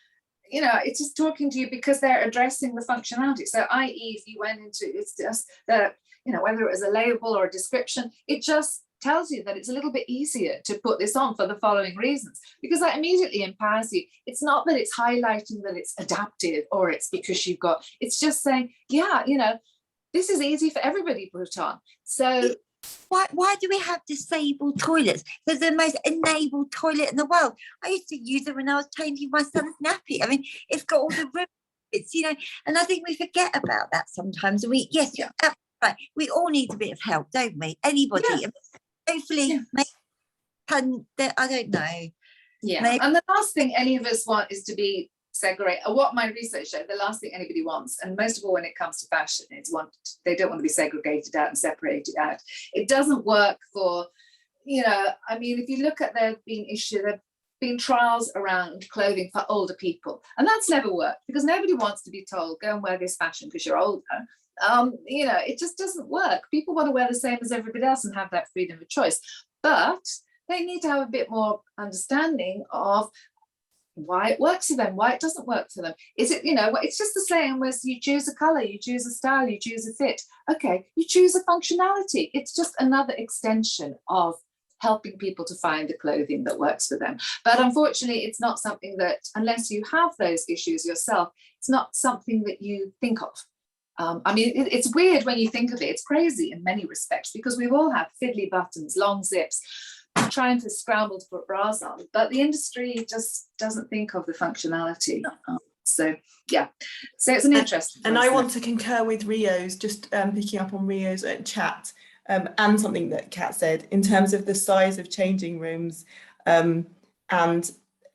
you know, it's just talking to you because they're addressing the functionality. So i.e. if you went into, it's just the, you know, whether it was a label or a description, it just tells you that it's a little bit easier to put this on for the following reasons, because that immediately empowers you. It's not that it's highlighting that it's adaptive or it's because it's just saying, yeah, you know, this is easy for everybody to put on. So why do we have disabled toilets? They're the most enabled toilet in the world. I used to use them when I was changing my son's nappy. I mean, it's got all the room, it's, you know, and I think we forget about that sometimes. Right, we all need a bit of help, don't we? Anybody. Yeah. Hopefully, I don't know. Yeah, and the last thing any of us want is to be segregated. What my research showed, the last thing anybody wants, and most of all when it comes to fashion, they don't want to be segregated out and separated out. It doesn't work for, you know, I mean, if you look at there have been trials around clothing for older people, and that's never worked because nobody wants to be told, go and wear this fashion because you're older. You know, it just doesn't work. People want to wear the same as everybody else and have that freedom of choice, but they need to have a bit more understanding of why it works for them, why it doesn't work for them. Is it, you know, it's just the same as you choose a color, you choose a style, you choose a fit. Okay, you choose a functionality. It's just another extension of helping people to find the clothing that works for them. But unfortunately, it's not something that, unless you have those issues yourself, it's not something that you think of. I mean, it's weird when you think of it. It's crazy in many respects because we all have fiddly buttons, long zips, trying to scramble to put bras on, but the industry just doesn't think of the functionality. So it's an interesting. And I want to concur with Rio's, just picking up on Rio's chat, and something that Kat said in terms of the size of changing rooms, and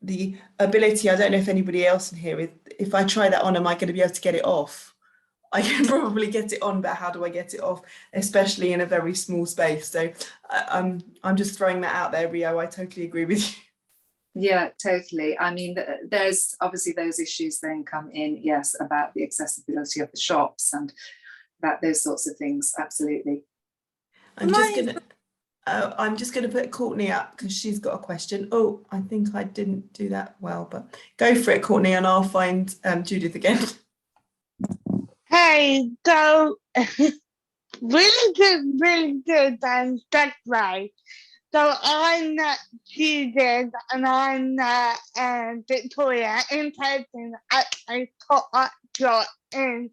the ability. I don't know if anybody else in here, if I try that on, am I going to be able to get it off? I can probably get it on, but how do I get it off, especially in a very small space? So I'm just throwing that out there, Rio. I totally agree with you. Yeah, totally. I mean, there's obviously those issues then come in, yes, about the accessibility of the shops and about those sorts of things. Absolutely. I'm just gonna put Courtney up because she's got a question. Oh, I think I didn't do that well, but go for it, Courtney, and I'll find Judith again. Hey, so really good, and that's right. So I'm Judith and I'm Victoria in person at a top shop in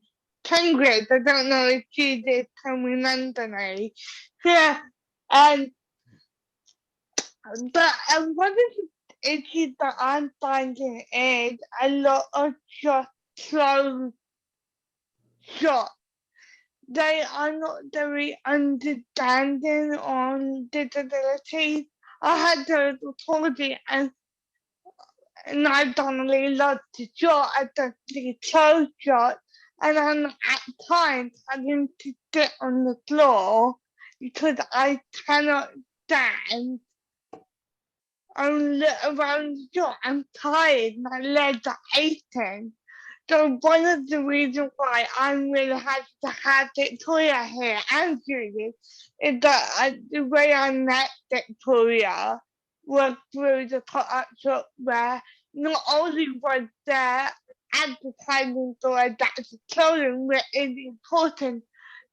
Cambridge. I don't know if Judith can remember me. Yeah, and but one of the issues that I'm finding is a lot of just closed shops. They are not very understanding on disability. I had the authority and I don't really love to shot at the closed shot, and I'm at times having to sit on the floor because I cannot stand and look around the shop. I'm tired, my legs are aching. So one of the reasons why I'm really happy to have Victoria here and Judith is that the way I met Victoria was through the pop-up shop where not only was there advertising for adapted children, but it's important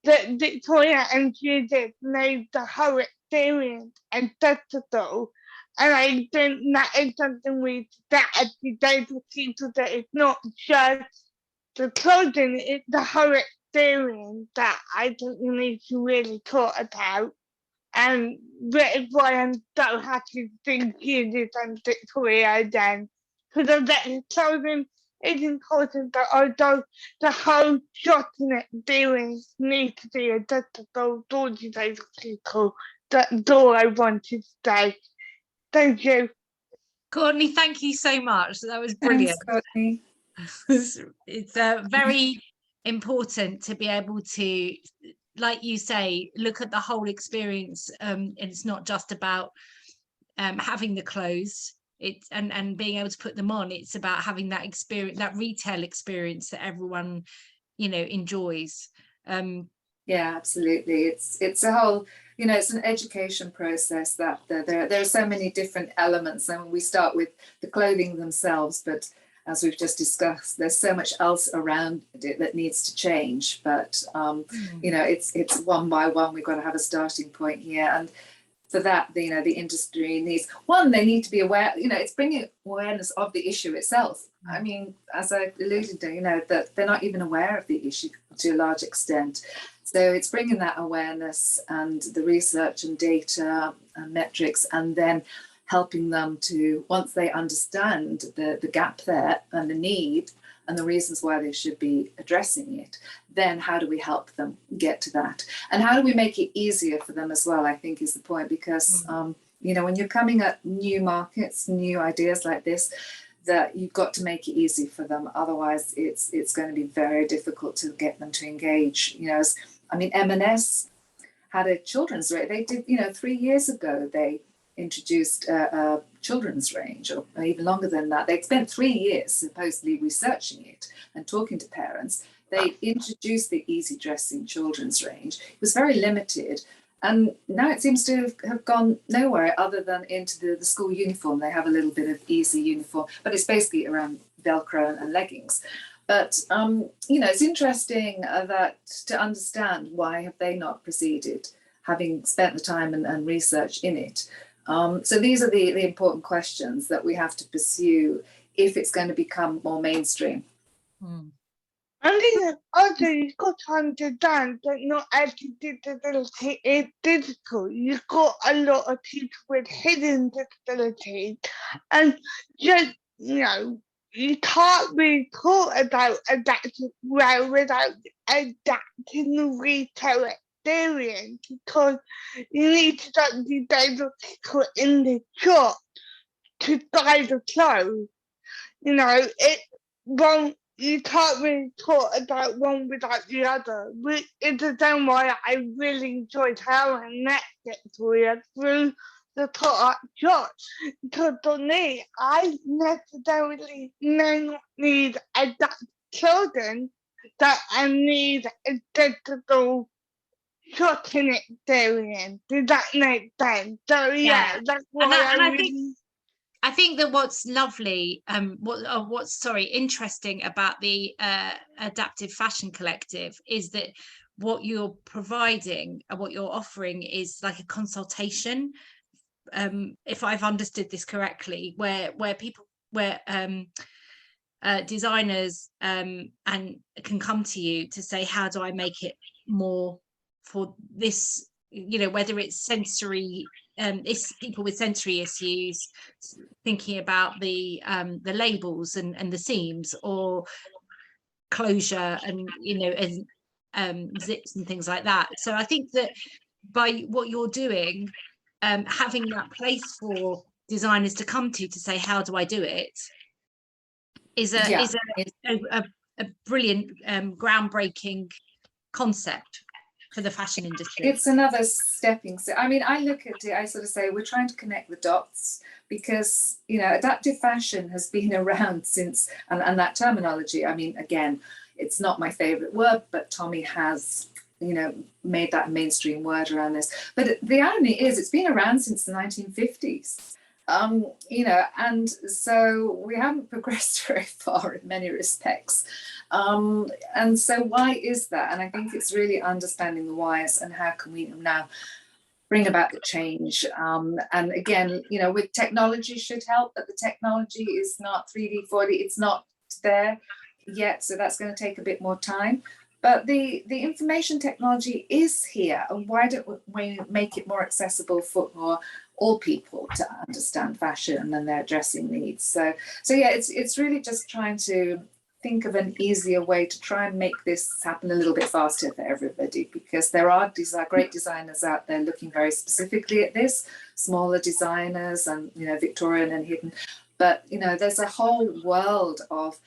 that Victoria and Judith made the whole experience accessible. And I think that is something we that educate people that it's not just the clothing, it's the whole experience that I think we need to really talk about. And that is why I'm so happy to see Judith and Victoria again. Because of that clothing is important, but although the whole shopping experience needs to be accessible to disabled people. That's all I wanted to say. Thank you. Courtney, thank you so much. That was brilliant. Thanks, Courtney. It's very important to be able to, like you say, look at the whole experience. And it's not just about having the clothes and being able to put them on. It's about having that experience, that retail experience that everyone, you know, enjoys. Yeah, absolutely. It's a whole, you know, it's an education process that there are so many different elements, and we start with the clothing themselves, but as we've just discussed, there's so much else around it that needs to change. But you know, it's one by one. We've got to have a starting point here, and for that, you know, the industry needs they need to be aware. You know, it's bringing awareness of the issue itself. I mean, as I alluded to, you know, that they're not even aware of the issue to a large extent. So it's bringing that awareness and the research and data and metrics, and then helping them to, once they understand the gap there and the need and the reasons why they should be addressing it, then how do we help them get to that? And how do we make it easier for them as well, I think is the point, because, you know, when you're coming at new markets, new ideas like this, that you've got to make it easy for them. Otherwise, it's going to be very difficult to get them to engage. You know, I mean, M&S had a children's range. They did, you know, 3 years ago, they introduced a children's range, or even longer than that. They'd spent 3 years supposedly researching it and talking to parents. They introduced the easy dressing children's range. It was very limited. And now it seems to have gone nowhere other than into the school uniform. They have a little bit of easy uniform, but it's basically around Velcro and leggings. But, you know, it's interesting that to understand why have they not proceeded, having spent the time and research in it. So these are the important questions that we have to pursue if it's going to become more mainstream. I think also you've got to understand that not every disability is digital. You've got a lot of people with hidden disabilities, and just, you know, you can't really talk about adapting well without adapting the retail experience, because you need to get the disabled people in the shop to buy the clothes. You know, it won't. You can't really talk about one without the other. It's the same way I really enjoyed how I met Victoria through the pop-up shop. Because for me, I necessarily may not need adapted children, that I need a digital shopping experience. Does that make sense? So yeah, that's why I think that what's lovely, what's interesting about the Adaptive Fashion Collective is that what you're providing and what you're offering is like a consultation. If I've understood this correctly, where designers and can come to you to say, how do I make it more for this, you know, whether it's sensory, it's people with sensory issues thinking about the labels and the seams, or closure and, you know, and zips and things like that. So I think that by what you're doing, having that place for designers to come to say, how do I do it, is a brilliant groundbreaking concept for the fashion industry. It's another stepping stone. I mean, I look at it, I sort of say we're trying to connect the dots, because, you know, adaptive fashion has been around since, and that terminology, I mean, again, it's not my favorite word, but Tommy has, you know, made that mainstream word around this. But the irony is it's been around since the 1950s. You know, and so we haven't progressed very far in many respects. And so why is that? And I think it's really understanding the whys and how can we now bring about the change. And again, you know, with technology should help, but the technology is not 3D, 4D, it's not there yet. So that's going to take a bit more time. But the information technology is here, and why don't we make it more accessible for all people to understand fashion and their dressing needs? So yeah, it's really just trying to think of an easier way to try and make this happen a little bit faster for everybody, because there are great designers out there looking very specifically at this, smaller designers and, you know, Victorian and hidden. But, you know, there's a whole world of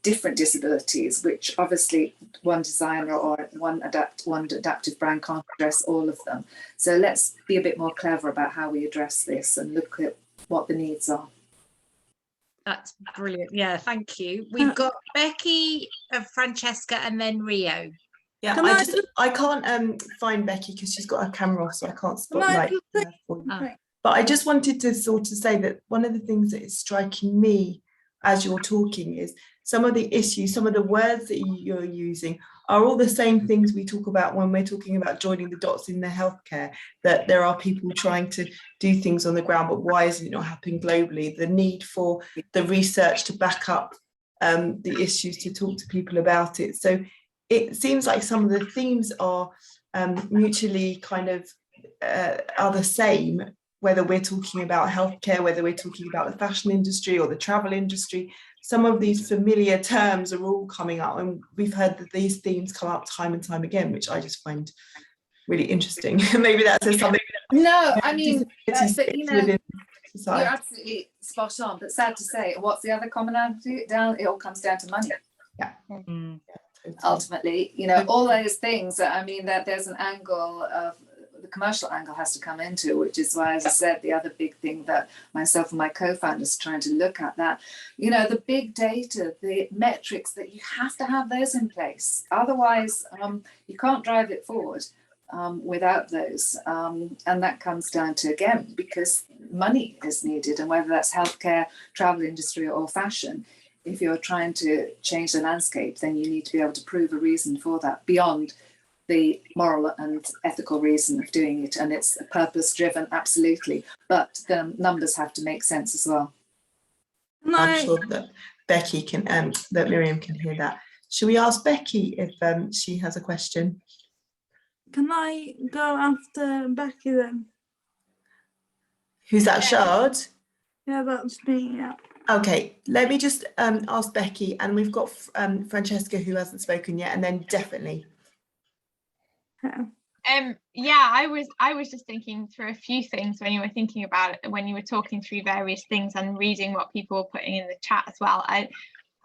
different disabilities, which obviously one designer or one adaptive brand can't address all of them. So let's be a bit more clever about how we address this and look at what the needs are. That's brilliant. Yeah, thank you. We've got Becky, Francesca, and then Rio. Yeah, I can't find Becky because she's got her camera off, so I can't spotlight her for you. But I just wanted to sort of say that one of the things that is striking me as you're talking is some of the issues, some of the words that you're using are all the same things we talk about when we're talking about joining the dots in the healthcare, that there are people trying to do things on the ground, but why is it not happening globally? The need for the research to back up the issues, to talk to people about it. So it seems like some of the themes are mutually kind of are the same, whether we're talking about healthcare, whether we're talking about the fashion industry or the travel industry. Some of these familiar terms are all coming up, and we've heard that these themes come up time and time again, which I just find really interesting. Maybe that says something. No, I mean, but, you know, you're absolutely spot on, but sad to say, what's the other commonality? It all comes down to money. Yeah. Ultimately, you know, all those things, I mean, that there's an angle of the commercial angle has to come into, which is why, as I said, the other big thing that myself and my co-founders are trying to look at, that, you know, the big data, the metrics, that you have to have those in place. Otherwise, you can't drive it forward without those. And that comes down to, again, because money is needed, and whether that's healthcare, travel industry, or fashion, if you're trying to change the landscape, then you need to be able to prove a reason for that beyond the moral and ethical reason of doing it. And it's purpose driven, absolutely, but the numbers have to make sense as well. I'm sure that Becky can, that Miriam can hear that. Should we ask Becky if she has a question? Can I go after Becky then? Who's that, Shard? Yeah, that's me, yeah. Okay, let me just ask Becky, and we've got Francesca, who hasn't spoken yet, and then definitely. Yeah, I was just thinking through a few things when you were thinking about it, when you were talking through various things and reading what people were putting in the chat as well. I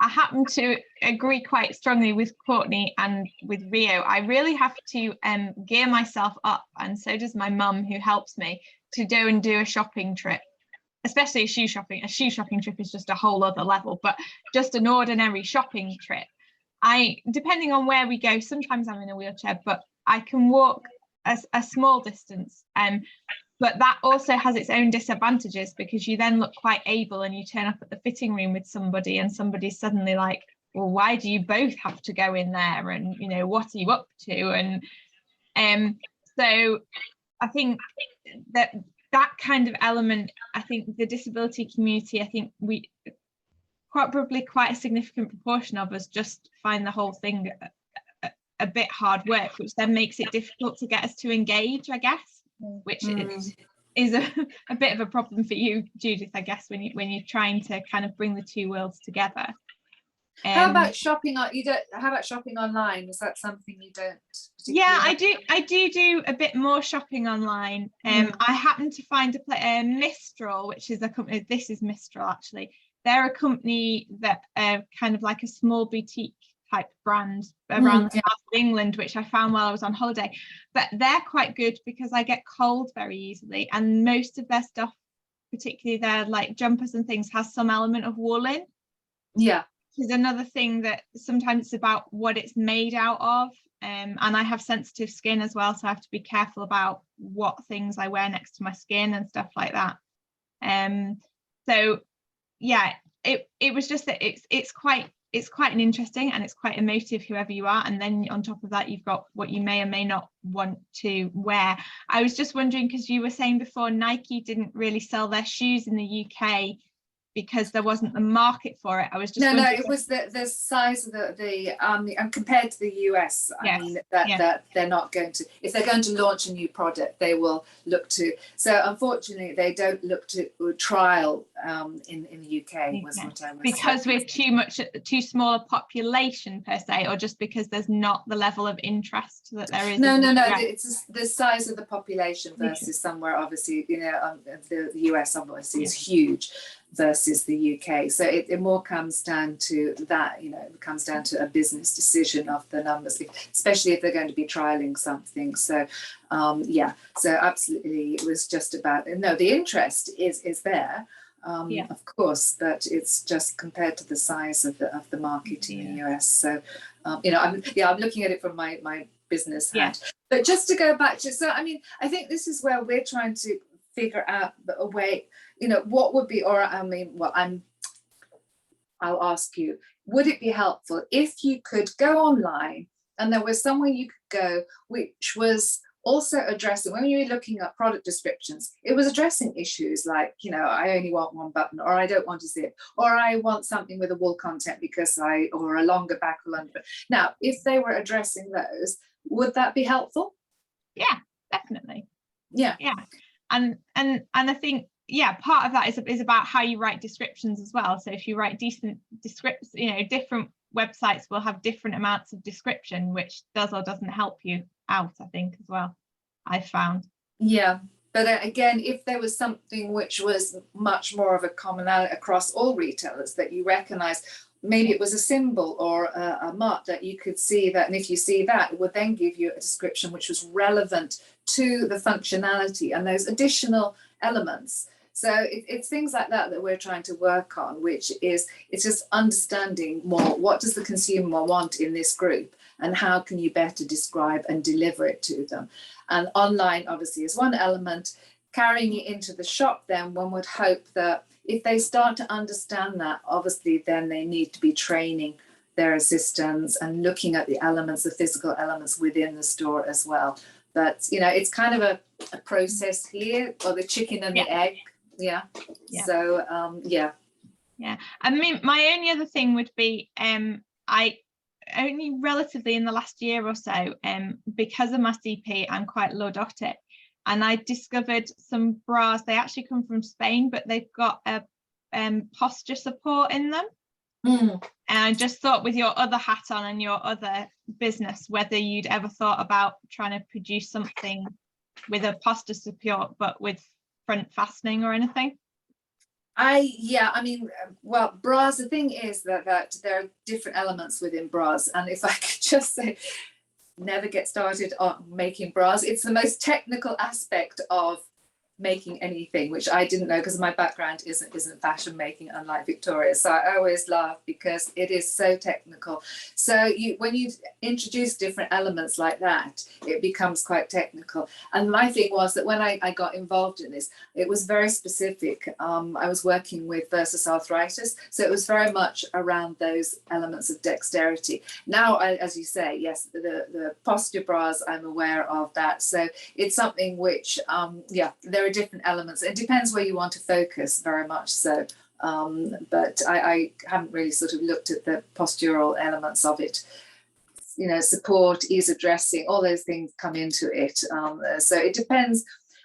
happen to agree quite strongly with Courtney and with Rio. I really have to gear myself up, and so does my mum, who helps me, to go and do a shopping trip, especially a shoe shopping. A shoe shopping trip is just a whole other level, but just an ordinary shopping trip. Depending on where we go, sometimes I'm in a wheelchair, but I can walk a small distance, but that also has its own disadvantages, because you then look quite able and you turn up at the fitting room with somebody and somebody's suddenly like, well, why do you both have to go in there, and, you know, what are you up to? And so I think that kind of element, I think the disability community, I think probably quite a significant proportion of us just find the whole thing a bit hard work, which then makes it difficult to get us to engage, I guess, which is a bit of a problem for you, Judith, I guess, when you're trying to kind of bring the two worlds together. How about shopping on? How about shopping online? Is that something you don't? Yeah, I do a bit more shopping online. I happen to find a Mistral, which is a company. This is Mistral actually. They're a company that kind of like a small boutique type brand around the south of England, which I found while I was on holiday. But they're quite good because I get cold very easily, and most of their stuff, particularly their like jumpers and things, has some element of wool in. Yeah. Is another thing that sometimes it's about what it's made out of, and I have sensitive skin as well, so I have to be careful about what things I wear next to my skin and stuff like that. So yeah, it was just that it's quite an interesting, and it's quite emotive, whoever you are, and then on top of that you've got what you may or may not want to wear. I was just wondering, because you were saying before Nike didn't really sell their shoes in the UK because there wasn't the market for it. I was just no, it was the size of the and compared to the US. I mean that they're not going to, if they're going to launch a new product, they will look to. So unfortunately, they don't look to trial in the UK. Was what I was because we're too small a population per se, or just because there's not the level of interest that there is. No. It's the size of the population versus somewhere, obviously, you know, the US obviously is huge versus the UK. So it more comes down to that, you know, it comes down to a business decision of the numbers, especially if they're going to be trialing something. So so absolutely, it was just about, no, the interest is there, of course, but it's just compared to the size of the market in the US. So you know, I'm looking at it from my business hat. But just to go back to, so I mean, I think this is where we're trying to figure out a way, you know, what would be, or I mean, well, I'll ask you, would it be helpful if you could go online and there was somewhere you could go which was also addressing, when you were looking at product descriptions, it was addressing issues like, you know, I only want one button, or I don't want a zip, or I want something with a wool content because or a longer back or longer. Now, if they were addressing those, would that be helpful? Yeah, definitely. Yeah. And I think, part of that is about how you write descriptions as well. So if you write decent descriptions, you know, different websites will have different amounts of description, which does or doesn't help you out, I think, as well, I've found. Yeah, but again, if there was something which was much more of a commonality across all retailers that you recognize, maybe it was a symbol or a mark that you could see that, and if you see that, it would then give you a description which was relevant to the functionality and those additional elements. So it's things like that we're trying to work on, which is, it's just understanding more, what does the consumer want in this group, and how can you better describe and deliver it to them. And online obviously is one element. Carrying it into the shop, then one would hope that if they start to understand that, obviously then they need to be training their assistants and looking at the elements, the physical elements within the store as well. But, you know, it's kind of a process here, or the chicken and the egg. So I mean, my only other thing would be I only relatively in the last year or so, because of my CP, I'm quite lordotic, and I discovered some bras. They actually come from Spain, but they've got a posture support in them. And I just thought, with your other hat on and your other business, whether you'd ever thought about trying to produce something with a posture support but with front fastening or anything. I mean, well, bras, the thing is that there are different elements within bras, and if I could just say, never get started on making bras. It's the most technical aspect of making anything, which I didn't know because my background isn't fashion making, unlike Victoria. So I always laugh because it is so technical. So when you introduce different elements like that, it becomes quite technical. And my thing was that when I got involved in this, it was very specific. I was working with versus arthritis, so it was very much around those elements of dexterity. Now, as you say, yes, the posture bras, I'm aware of that. So it's something which, there are different elements. It depends where you want to focus, very much so. but I haven't really sort of looked at the postural elements of it. You know, support, ease of dressing, all those things come into it. So it depends.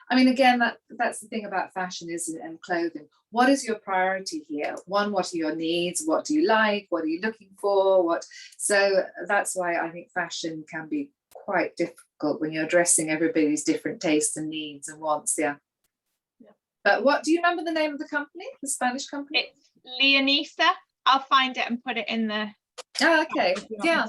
I mean, again, that's the thing about fashion, isn't it, and clothing. What is your priority here? One, what are your needs? What do you like? What are you looking for? So that's why I think fashion can be quite difficult when you're addressing everybody's different tastes and needs and wants. Yeah. But what do you remember the name of the company? The Spanish company? It's Leonisa. I'll find it and put it in the. Oh, okay. Yeah.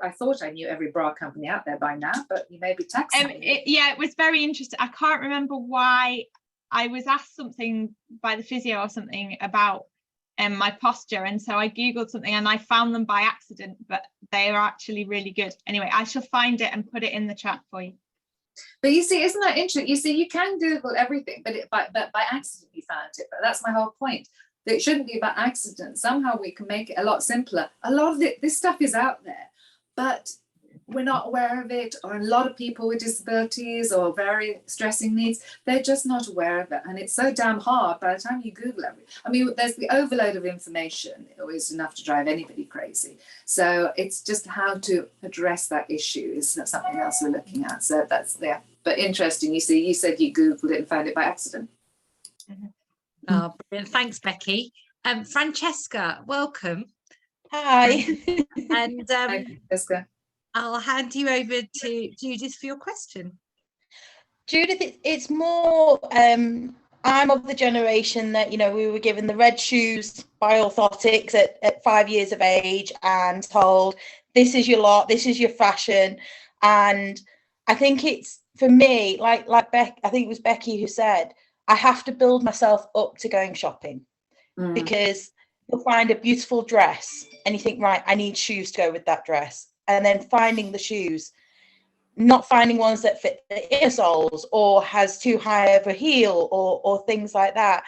I thought I knew every bra company out there by now, but you may be taxing me. It was very interesting. I can't remember why. I was asked something by the physio or something about my posture, and so I googled something and I found them by accident, but they are actually really good. Anyway, I shall find it and put it in the chat for you. But you see, isn't that interesting? You see, you can Google everything, but by accident you found it. But that's my whole point. That it shouldn't be by accident. Somehow we can make it a lot simpler. A lot of this stuff is out there, but we're not aware of it. Or a lot of people with disabilities or very stressing needs, they're just not aware of it. And it's so damn hard by the time you Google everything. I mean, there's the overload of information. It always enough to drive anybody crazy. So it's just how to address that issue is something else we're looking at. So that's there. But interesting, you see, you said you Googled it and found it by accident. Mm-hmm. Oh, brilliant. Thanks, Becky. Francesca, welcome. Hi. And Hi, Francesca. I'll hand you over to Judith for your question. Judith, it's more, I'm of the generation that, you know, we were given the red shoes by orthotics at 5 years of age and told, this is your lot, this is your fashion. And I think it's, for me, like Beck, I think it was Becky who said, I have to build myself up to going shopping because you'll find a beautiful dress and you think, right, I need shoes to go with that dress. And then finding the shoes, not finding ones that fit the inner soles or has too high of a heel or things like that.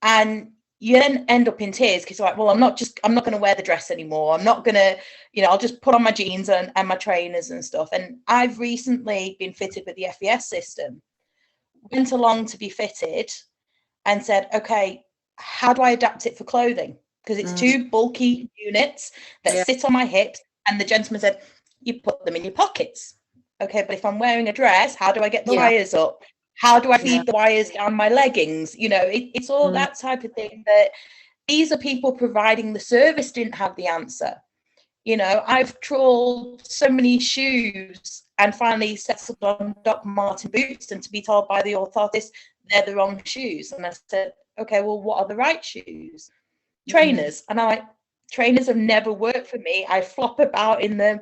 And you then end up in tears because you're like, well, I'm not going to wear the dress anymore. I'm not going to, you know, I'll just put on my jeans and my trainers and stuff. And I've recently been fitted with the FES system, went along to be fitted and said, okay, how do I adapt it for clothing? Because it's two bulky units that sit on my hips. And the gentleman said, you put them in your pockets. Okay, but if I'm wearing a dress, how do I get the wires up? How do I feed the wires down my leggings? You know, it's all that type of thing that these are people providing the service didn't have the answer. You know, I've trawled so many shoes and finally settled on Doc Marten boots and to be told by the orthotist they're the wrong shoes. And I said, okay, well, what are the right shoes? Trainers. And I'm like, trainers have never worked for me. I flop about in them.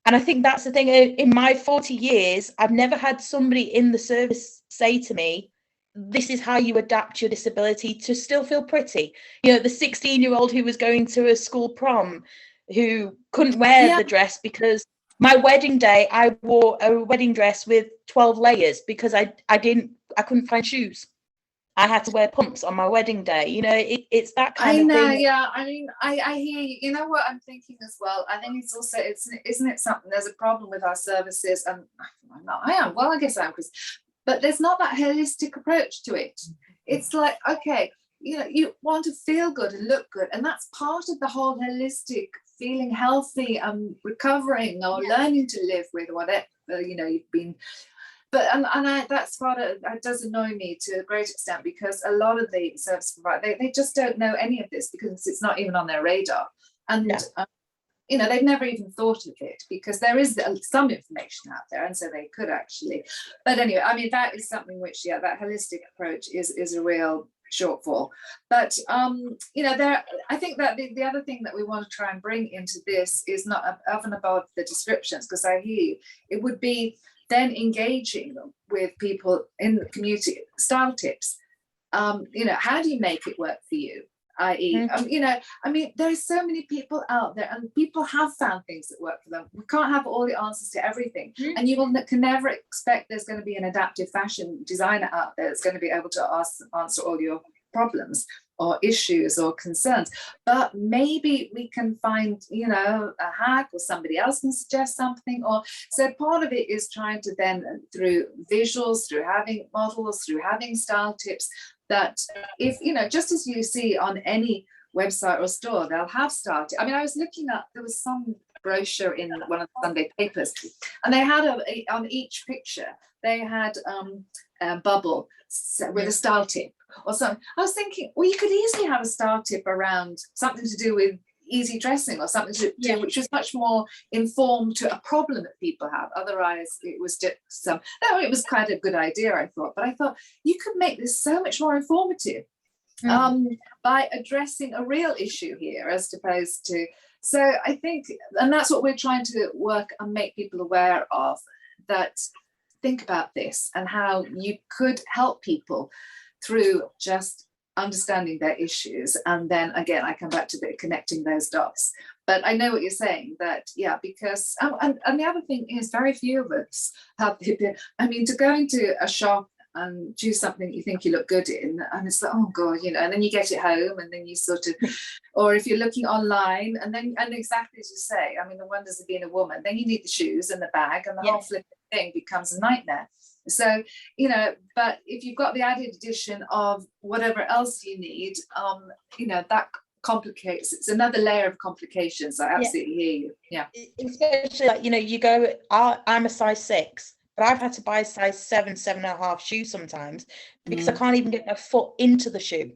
And I think that's the thing. In my 40 years, I've never had somebody in the service say to me, this is how you adapt your disability to still feel pretty. You know, the 16-year-old who was going to a school prom who couldn't wear the dress because my wedding day, I wore a wedding dress with 12 layers because I couldn't find shoes. I had to wear pumps on my wedding day. You know, it's that kind of thing. I know, yeah. I mean, I hear you. You know what I'm thinking as well? I think it's also, isn't it something, there's a problem with our services. And I guess I am, but there's not that holistic approach to it. It's like, okay, you know, you want to feel good and look good. And that's part of the whole holistic feeling healthy and recovering or learning to live with whatever, you know, you've been. But that's part of that does annoy me to a great extent because a lot of the service providers they just don't know any of this because it's not even on their radar, and you know they've never even thought of it because there is some information out there, and so they could actually. But anyway, I mean that is something which that holistic approach is a real shortfall. But you know I think that the other thing that we want to try and bring into this is not above and above the descriptions because I hear you. It would be then engaging with people in the community, style tips. You know, how do you make it work for you? I.e., you know, I mean, there are so many people out there, and people have found things that work for them. We can't have all the answers to everything, and you can never expect there's going to be an adaptive fashion designer out there that's going to be able to answer all your problems or issues or concerns, but maybe we can find, you know, a hack, or somebody else can suggest something. Or so part of it is trying to then, through visuals, through having models, through having style tips, that if, you know, just as you see on any website or store, they'll have style tips. I mean, I was looking up, there was some brochure in one of the Sunday papers, and they had on each picture they had a bubble with a style tip or something. I was thinking, well, you could easily have a style tip around something to do with easy dressing, or something to do which was much more informed to a problem that people have. Otherwise, it was just it was quite a good idea, I thought. But I thought you could make this so much more informative by addressing a real issue here, as opposed to. So I think, and that's what we're trying to work and make people aware of, that think about this and how you could help people through just understanding their issues. And then again, I come back to the connecting those dots. But I know what you're saying, that, yeah, because, and the other thing is, very few of us have, I mean, to go into a shop and choose something you think you look good in, and it's like, oh God, you know, and then you get it home, and then you sort of, or if you're looking online, and then, and exactly as you say, I mean, the wonders of being a woman, then you need the shoes and the bag, and the whole flipping thing becomes a nightmare. So, you know, but if you've got the added addition of whatever else you need, you know, that complicates, it's another layer of complications. I absolutely hear you. Yeah. Especially, like, you know, you go, I'm a size 6, but I've had to buy a size 7, 7.5 shoe sometimes, because I can't even get my foot into the shoe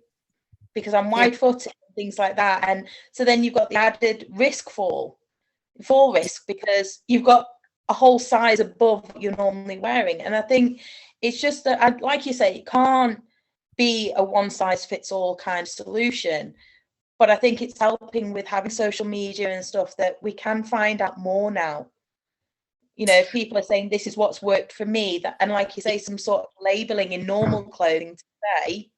because I'm wide footed and things like that. And so then you've got the added fall risk, because you've got a whole size above what you're normally wearing. And I think it's just that, like you say, it can't be a one size fits all kind of solution. But I think it's helping with having social media and stuff, that we can find out more now. You know, if people are saying this is what's worked for me, that, and like you say, some sort of labeling in normal clothing today.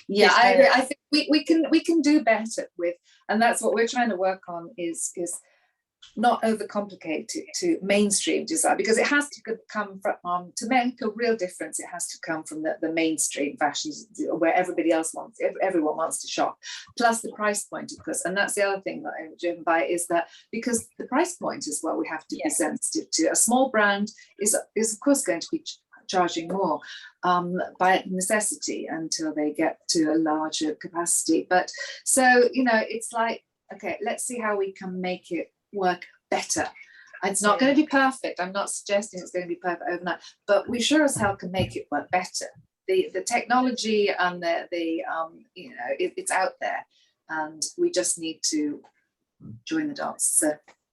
Yeah, I think we can do better with, and that's what we're trying to work on, is not overcomplicate it to mainstream design, because it has to come from, to make a real difference, it has to come from the mainstream fashions, where everyone wants to shop, plus the price point, of course. And that's the other thing that I'm driven by, is that because the price point is what we have to be sensitive to. A small brand is of course going to be charging more by necessity until they get to a larger capacity. But so, you know, it's like, okay, let's see how we can make it work better. It's not going to be perfect. I'm not suggesting it's going to be perfect overnight, but we sure as hell can make it work better. The technology and the you know, it's out there, and we just need to join the dots.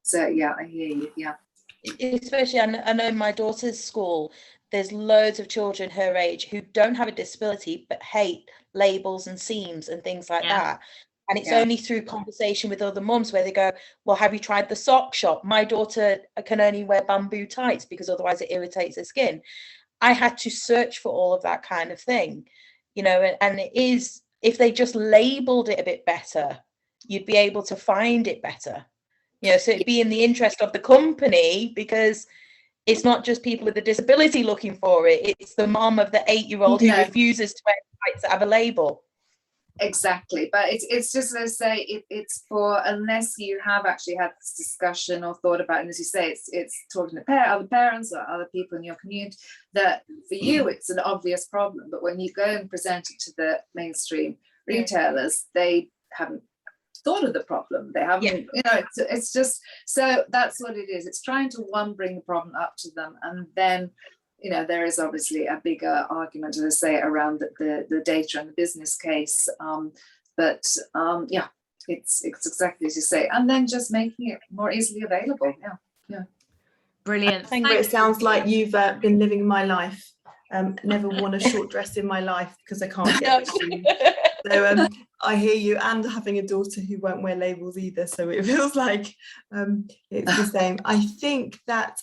So yeah, I hear you. Yeah, especially I know my daughter's school, there's loads of children her age who don't have a disability but hate labels and seams and things like that. And it's only through conversation with other mums where they go, well, have you tried the sock shop? My daughter can only wear bamboo tights because otherwise it irritates her skin. I had to search for all of that kind of thing, you know, and it is, if they just labeled it a bit better, you'd be able to find it better, you know, so it'd be in the interest of the company, because it's not just people with a disability looking for it, it's the mom of the 8-year-old who refuses to wear tights that have a label. Exactly, but it's just, as I say, it's for, unless you have actually had this discussion or thought about it, and as you say, it's talking to other parents or other people in your community, that for you it's an obvious problem, but when you go and present it to the mainstream retailers, they haven't thought of the problem. They haven't, you know, it's just, so that's what it is. It's trying to, one, bring the problem up to them, and then, you know, there is obviously a bigger argument, as I say, around the data and the business case. But yeah, it's exactly as you say. And then just making it more easily available. Yeah. Brilliant. It sounds like you've been living my life. Never worn a short dress in my life because I can't get the shoes. So I hear you, and having a daughter who won't wear labels either, so it feels like it's the same. I think that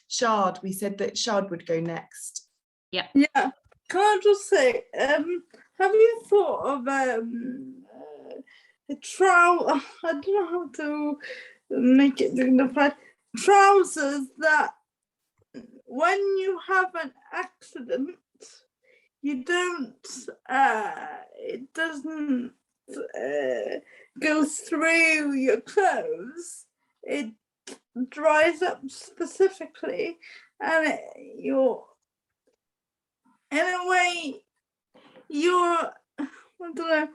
Shard, we said that Shard would go next. Yeah. Can I just say, have you thought of a I don't know how to make it dignified. Trousers that, when you have an accident, you don't it doesn't go through your clothes. It dries up specifically, and you're, in a way, you're, I don't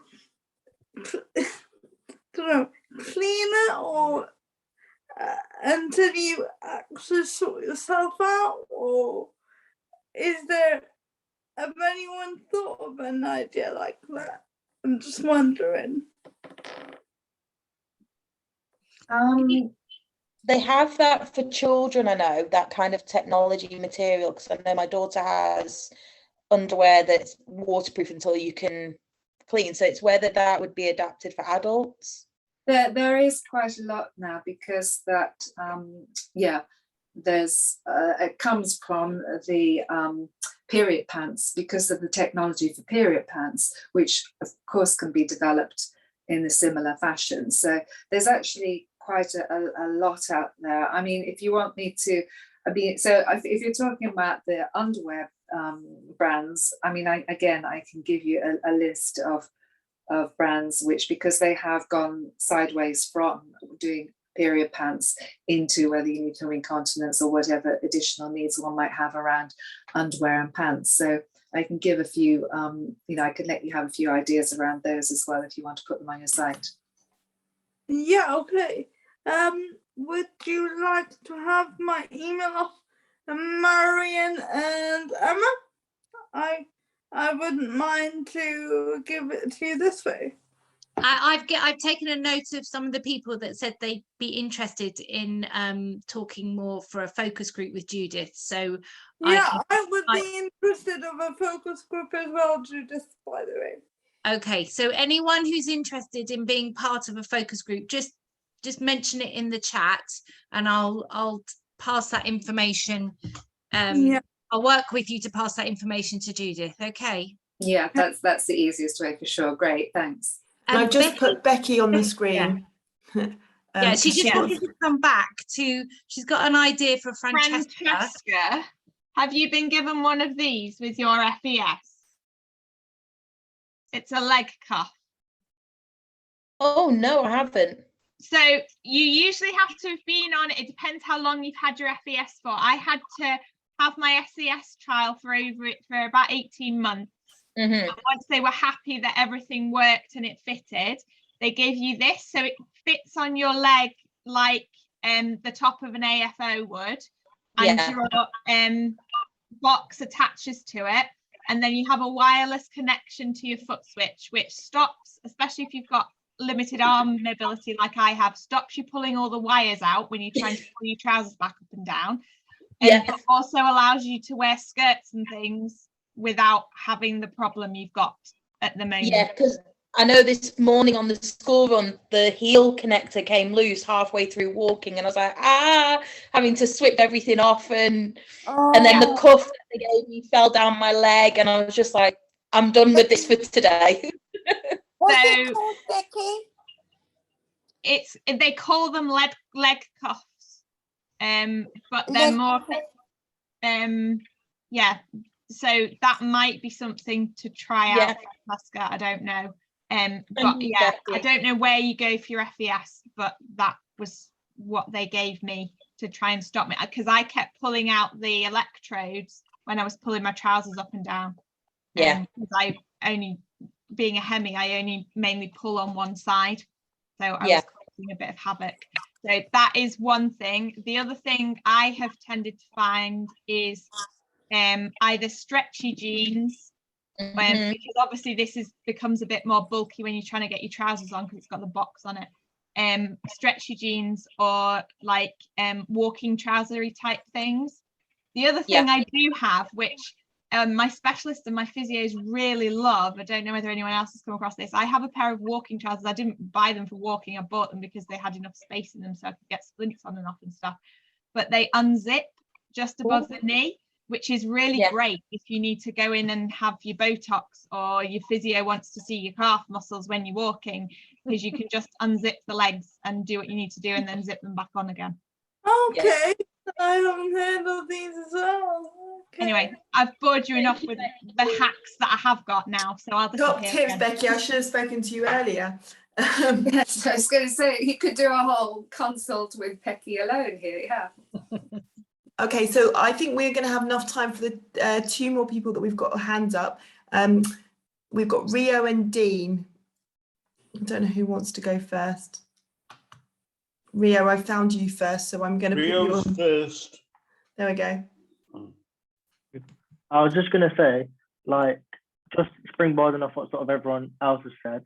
know, cleaner, or until you actually sort yourself out, or is there, have anyone thought of an idea like that? I'm just wondering. They have that for children, I know, that kind of technology material, because I know my daughter has underwear that's waterproof until you can clean. So it's whether that would be adapted for adults. There is quite a lot now, because that, there's, it comes from the period pants, because of the technology for period pants, which of course can be developed in a similar fashion. So there's actually quite a lot out there. I mean, if you want me to, so if you're talking about the underwear brands, I mean, I can give you a list of brands which, because they have gone sideways from doing period pants into whether you need to incontinence or whatever additional needs one might have around underwear and pants. So I can give a few, I can let you have a few ideas around those as well if you want to put them on your site. Yeah, okay. Would you like to have my email off Marion and Emma? I wouldn't mind to give it to you this way. I've taken a note of some of the people that said they'd be interested in talking more for a focus group with Judith. So yeah, I would be interested of a focus group as well, Judith, by the way. Okay, so anyone who's interested in being part of a focus group, just mention it in the chat, and I'll pass that information. I'll work with you to pass that information to Judith. Okay. Yeah, that's the easiest way for sure. Great, thanks. And I've just put Becky on the screen. Yeah, she just wanted to come back to, she's got an idea for Francesca. Francesca, have you been given one of these with your FES? It's a leg cuff. Oh, no, I haven't. So you usually have to have been on it. It depends how long you've had your FES for. I had to have my SES trial for about 18 months. Mm-hmm. And once they were happy that everything worked and it fitted, they gave you this. So it fits on your leg like the top of an AFO would. And your box attaches to it. And then you have a wireless connection to your foot switch, which stops, especially if you've got limited arm mobility like I have, stops you pulling all the wires out when you're trying to pull your trousers back up and down. And it also allows you to wear skirts and things without having the problem you've got at the moment. Yeah, because I know this morning on the school run, the heel connector came loose halfway through walking, and I was like, having to swip everything off, and then the cuff that they gave me fell down my leg, and I was just like, I'm done with this for today. What's it called, Becky? They call them leg cuffs, but they're more, so that might be something to try out, Francesca. I don't know. But yeah, I don't know where you go for your FES, but that was what they gave me to try and stop me, because I kept pulling out the electrodes when I was pulling my trousers up and down. Because I only, being a hemi, I only mainly pull on one side, so I was causing a bit of havoc. So that is one thing. The other thing I have tended to find is either stretchy jeans, because obviously this becomes a bit more bulky when you're trying to get your trousers on because it's got the box on it. Stretchy jeans, or like walking trousery type things. The other thing I do have, which my specialist and my physios really love, I don't know whether anyone else has come across this, I have a pair of walking trousers. I didn't buy them for walking, I bought them because they had enough space in them so I could get splints on and off and stuff, but they unzip just above the knee, which is really great if you need to go in and have your Botox, or your physio wants to see your calf muscles when you're walking, because you can just unzip the legs and do what you need to do and then zip them back on again. Okay, I haven't heard of these as well. Okay. Anyway, I've bored you enough with the hacks that I have got now, so I'll Top disappear tips, again. Becky. I should have spoken to you earlier. Yes, I was going to say you could do a whole consult with Becky alone here. Yeah. Okay, so I think we're going to have enough time for the 2 more people that we've got hands up. We've got Rio and Dean. I don't know who wants to go first. Rio, I found you first, so I'm going to put you on first. There we go. I was just gonna say, like, just springboarding off what sort of everyone else has said,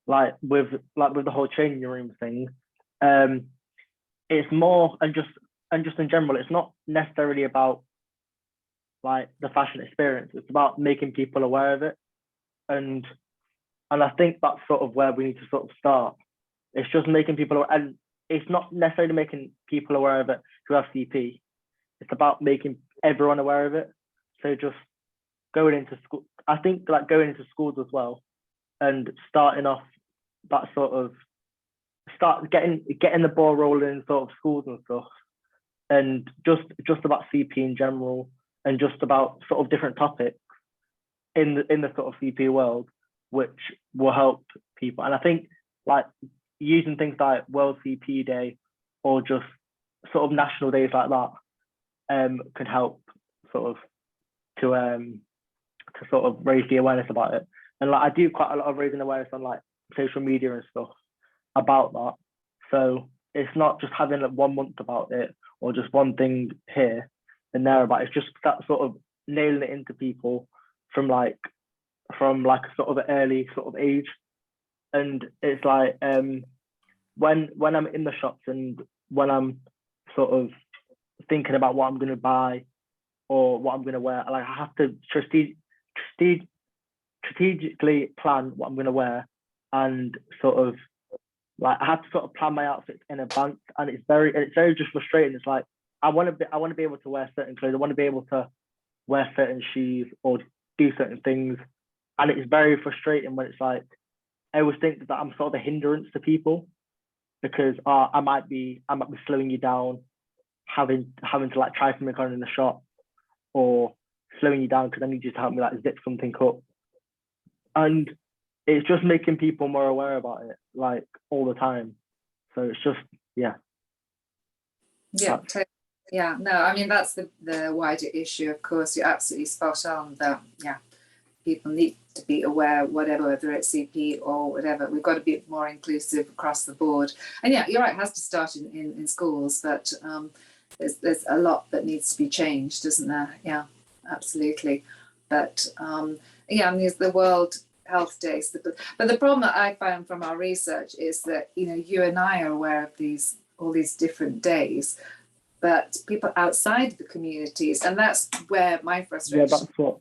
like with the whole changing room thing. It's more and just in general, it's not necessarily about like the fashion experience. It's about making people aware of it, and I think that's sort of where we need to sort of start. It's just making people aware, and it's not necessarily making people aware of it who have CP. It's about making everyone aware of it. So just going into school, I think like going into schools as well, and starting off that sort of getting the ball rolling in sort of schools and stuff, and just about CP in general, and just about sort of different topics in the sort of CP world, which will help people. And I think like using things like World CP Day or just sort of national days like that could help sort of to sort of raise the awareness about it. And like I do quite a lot of raising awareness on like social media and stuff about that. So it's not just having like 1 month about it or just one thing here and there about it. It's just that sort of nailing it into people from like a sort of early sort of age. And it's like when I'm in the shops and when I'm sort of thinking about what I'm going to buy or what I'm going to wear, like I have to strategically plan what I'm going to wear, and sort of like I have to sort of plan my outfits in advance. And it's very just frustrating. It's like I want to be able to wear certain clothes. I want to be able to wear certain shoes or do certain things, and it's very frustrating when it's like I always think that I'm sort of a hindrance to people because I might be slowing you down, having to like try something on in the shop, or slowing you down because I need you to help me like zip something up. And it's just making people more aware about it like all the time. So it's just yeah no, I mean that's the wider issue. Of course, you're absolutely spot on that people need to be aware, whether it's CP or whatever. We've got to be more inclusive across the board. And yeah, you're right, it has to start in schools, but there's a lot that needs to be changed, isn't there? Yeah, absolutely. But I mean, there's the World Health Days. But the problem that I found from our research is that, you and I are aware of all these different days, but people outside the communities, and that's where my frustration. Yeah, that's what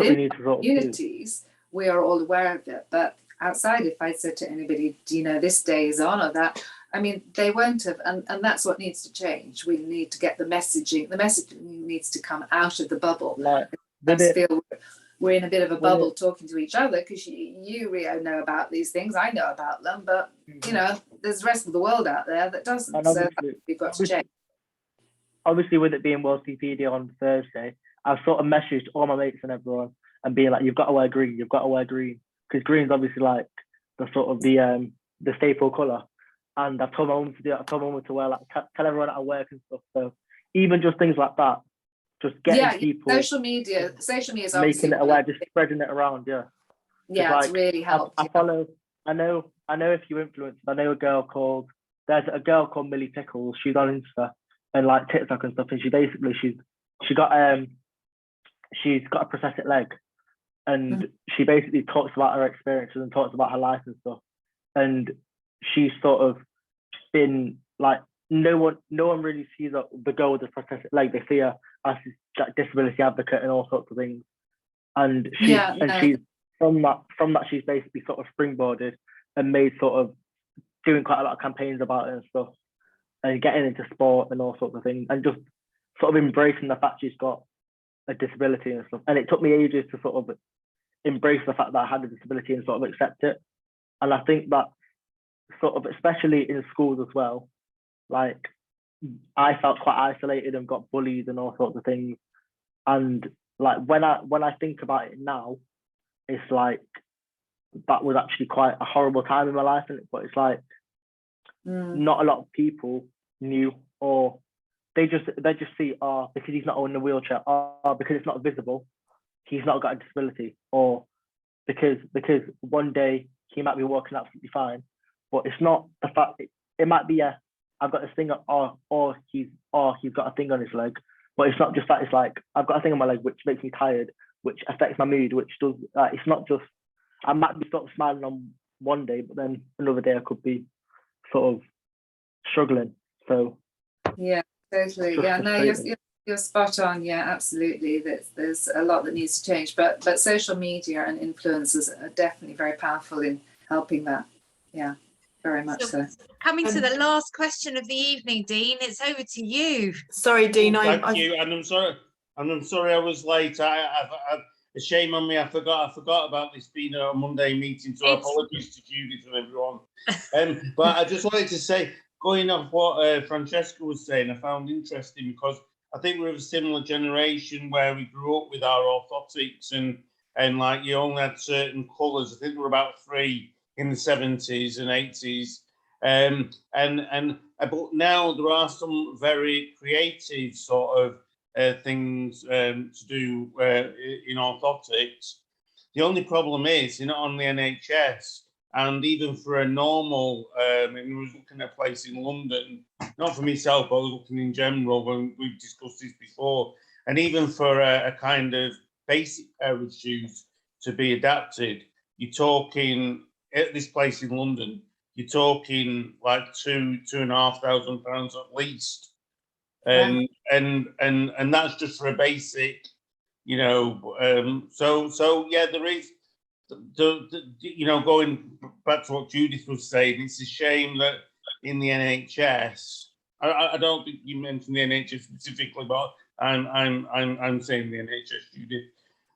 we need to sort of communities, we are all aware of it, but outside, if I said to anybody, do you know this day is on or that, I mean, they won't have, and that's what needs to change. We need to get the messaging needs to come out of the bubble. I feel we're in a bit of a bubble talking to each other because you Rio know about these things, I know about them, but there's the rest of the world out there that doesn't, so we've got to change. Obviously, with it being World CP Day on Thursday, I've sort of messaged all my mates and everyone and being like, you've got to wear green, because green's obviously like the sort of the staple colour. And I've told my mum to do it. I've told my mum to wear like tell everyone at work and stuff. So even just things like that, just getting people social media is making it aware, just spreading it around. It's really helped. I know a few influencers. I know there's a girl called Millie Pickles. She's on Insta and like TikTok and stuff, and she's got a prosthetic leg, and she basically talks about her experiences and talks about her life and stuff. And she's sort of been like, no one really sees the girl with the prosthetic leg. They see her as a disability advocate and all sorts of things. And she's from that she's basically sort of springboarded and made sort of doing quite a lot of campaigns about it and stuff, and getting into sport and all sorts of things, and just sort of embracing the fact she's got a disability and stuff. And it took me ages to sort of embrace the fact that I had a disability and sort of accept it. And I think that sort of, especially in schools as well, like I felt quite isolated and got bullied and all sorts of things. And like when I think about it now, it's like that was actually quite a horrible time in my life, but it's like not a lot of people knew, or they just see, oh, because he's not in a wheelchair, or because it's not visible, he's not got a disability, or because one day he might be walking absolutely fine, but it's not the fact. It might be I've got this thing, or he's got a thing on his leg, but it's not just that. It's like I've got a thing on my leg which makes me tired, which affects my mood, which does. It's not just I might be sort of smiling on one day, but then another day I could be sort of struggling. So yeah, totally. Yeah, no, you're spot on. Yeah, absolutely. There's a lot that needs to change, but social media and influencers are definitely very powerful in helping that. Yeah, very much so. Coming to the last question of the evening, Dean, it's over to you. Sorry, Dean. Thank you, and I'm sorry I was late. A shame on me. I forgot about this being a Monday meeting, so apologies to Judith and everyone. But I just wanted to say, going off what Francesca was saying, I found interesting because I think we're of a similar generation where we grew up with our orthotics and like you only had certain colours. I think there were about 3 in the 70s and 80s. But now there are some very creative sort of things to do in orthotics. The only problem is, not on the NHS, and even for a normal, I was looking at a place in London, not for myself, but I was looking in general when we've discussed this before, and even for a kind of basic pair of shoes to be adapted, you're talking, at this place in London, you're talking like £2,500 at least. And that's just for a basic, so yeah, there is going back to what Judith was saying, it's a shame that in the NHS, I don't think you mentioned the NHS specifically, but I'm saying the NHS, Judith,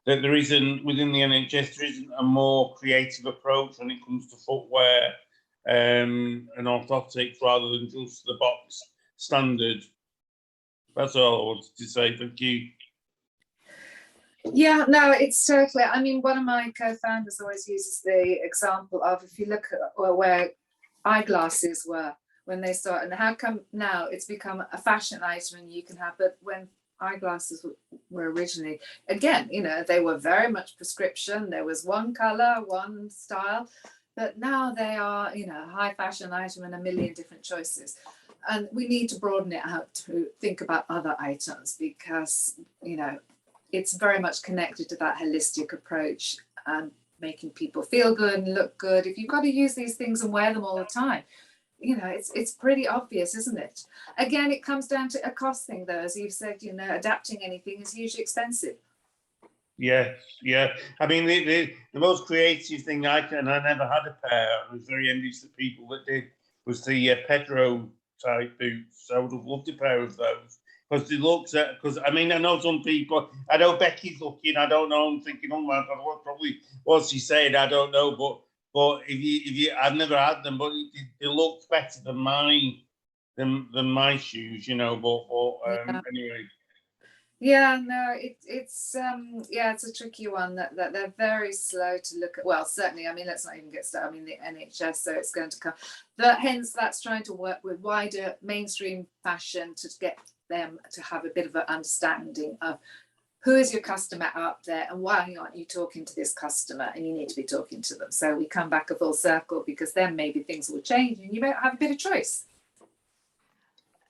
that there isn't, within the NHS, there isn't a more creative approach when it comes to footwear and orthotics rather than just the box standard. That's all I wanted to say. Thank you. Yeah, no, it's totally. I mean, one of my co-founders always uses the example of, if you look at where eyeglasses were when they started, and how come now it's become a fashion item and you can have, but when eyeglasses were originally, again, they were very much prescription. There was one color, one style, but now they are, high fashion item and a million different choices. And we need to broaden it out to think about other items because, it's very much connected to that holistic approach and making people feel good and look good. If you've got to use these things and wear them all the time, it's pretty obvious, isn't it? Again, it comes down to a cost thing, though. As you've said, adapting anything is hugely expensive. Yeah. I mean, the most creative thing I never had a pair. I was very envious of people that did, was the Pedro type boots. I would have loved a pair of those. Because it looks at, I know some people, I know Becky's looking, I don't know, I'm thinking, oh my God, probably what she said, I don't know, but if you, I've never had them, but it looks better than my shoes, anyway. Yeah, no, it's a tricky one that they're very slow to look at. Well, certainly, let's not even get started. The NHS, so it's going to come. But hence, that's trying to work with wider mainstream fashion to get them to have a bit of an understanding of who is your customer out there and why aren't you talking to this customer, and you need to be talking to them. So we come back a full circle, because then maybe things will change and you might have a bit of choice.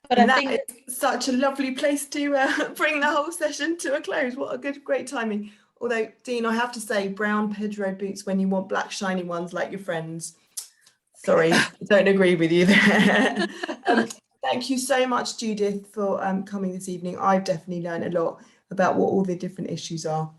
But I think it's such a lovely place to bring the whole session to a close. What a great timing. Although, Dean, I have to say, brown Pedro boots when you want black shiny ones like your friends. Sorry, I don't agree with you there. Thank you so much, Judith, for coming this evening. I've definitely learned a lot about what all the different issues are.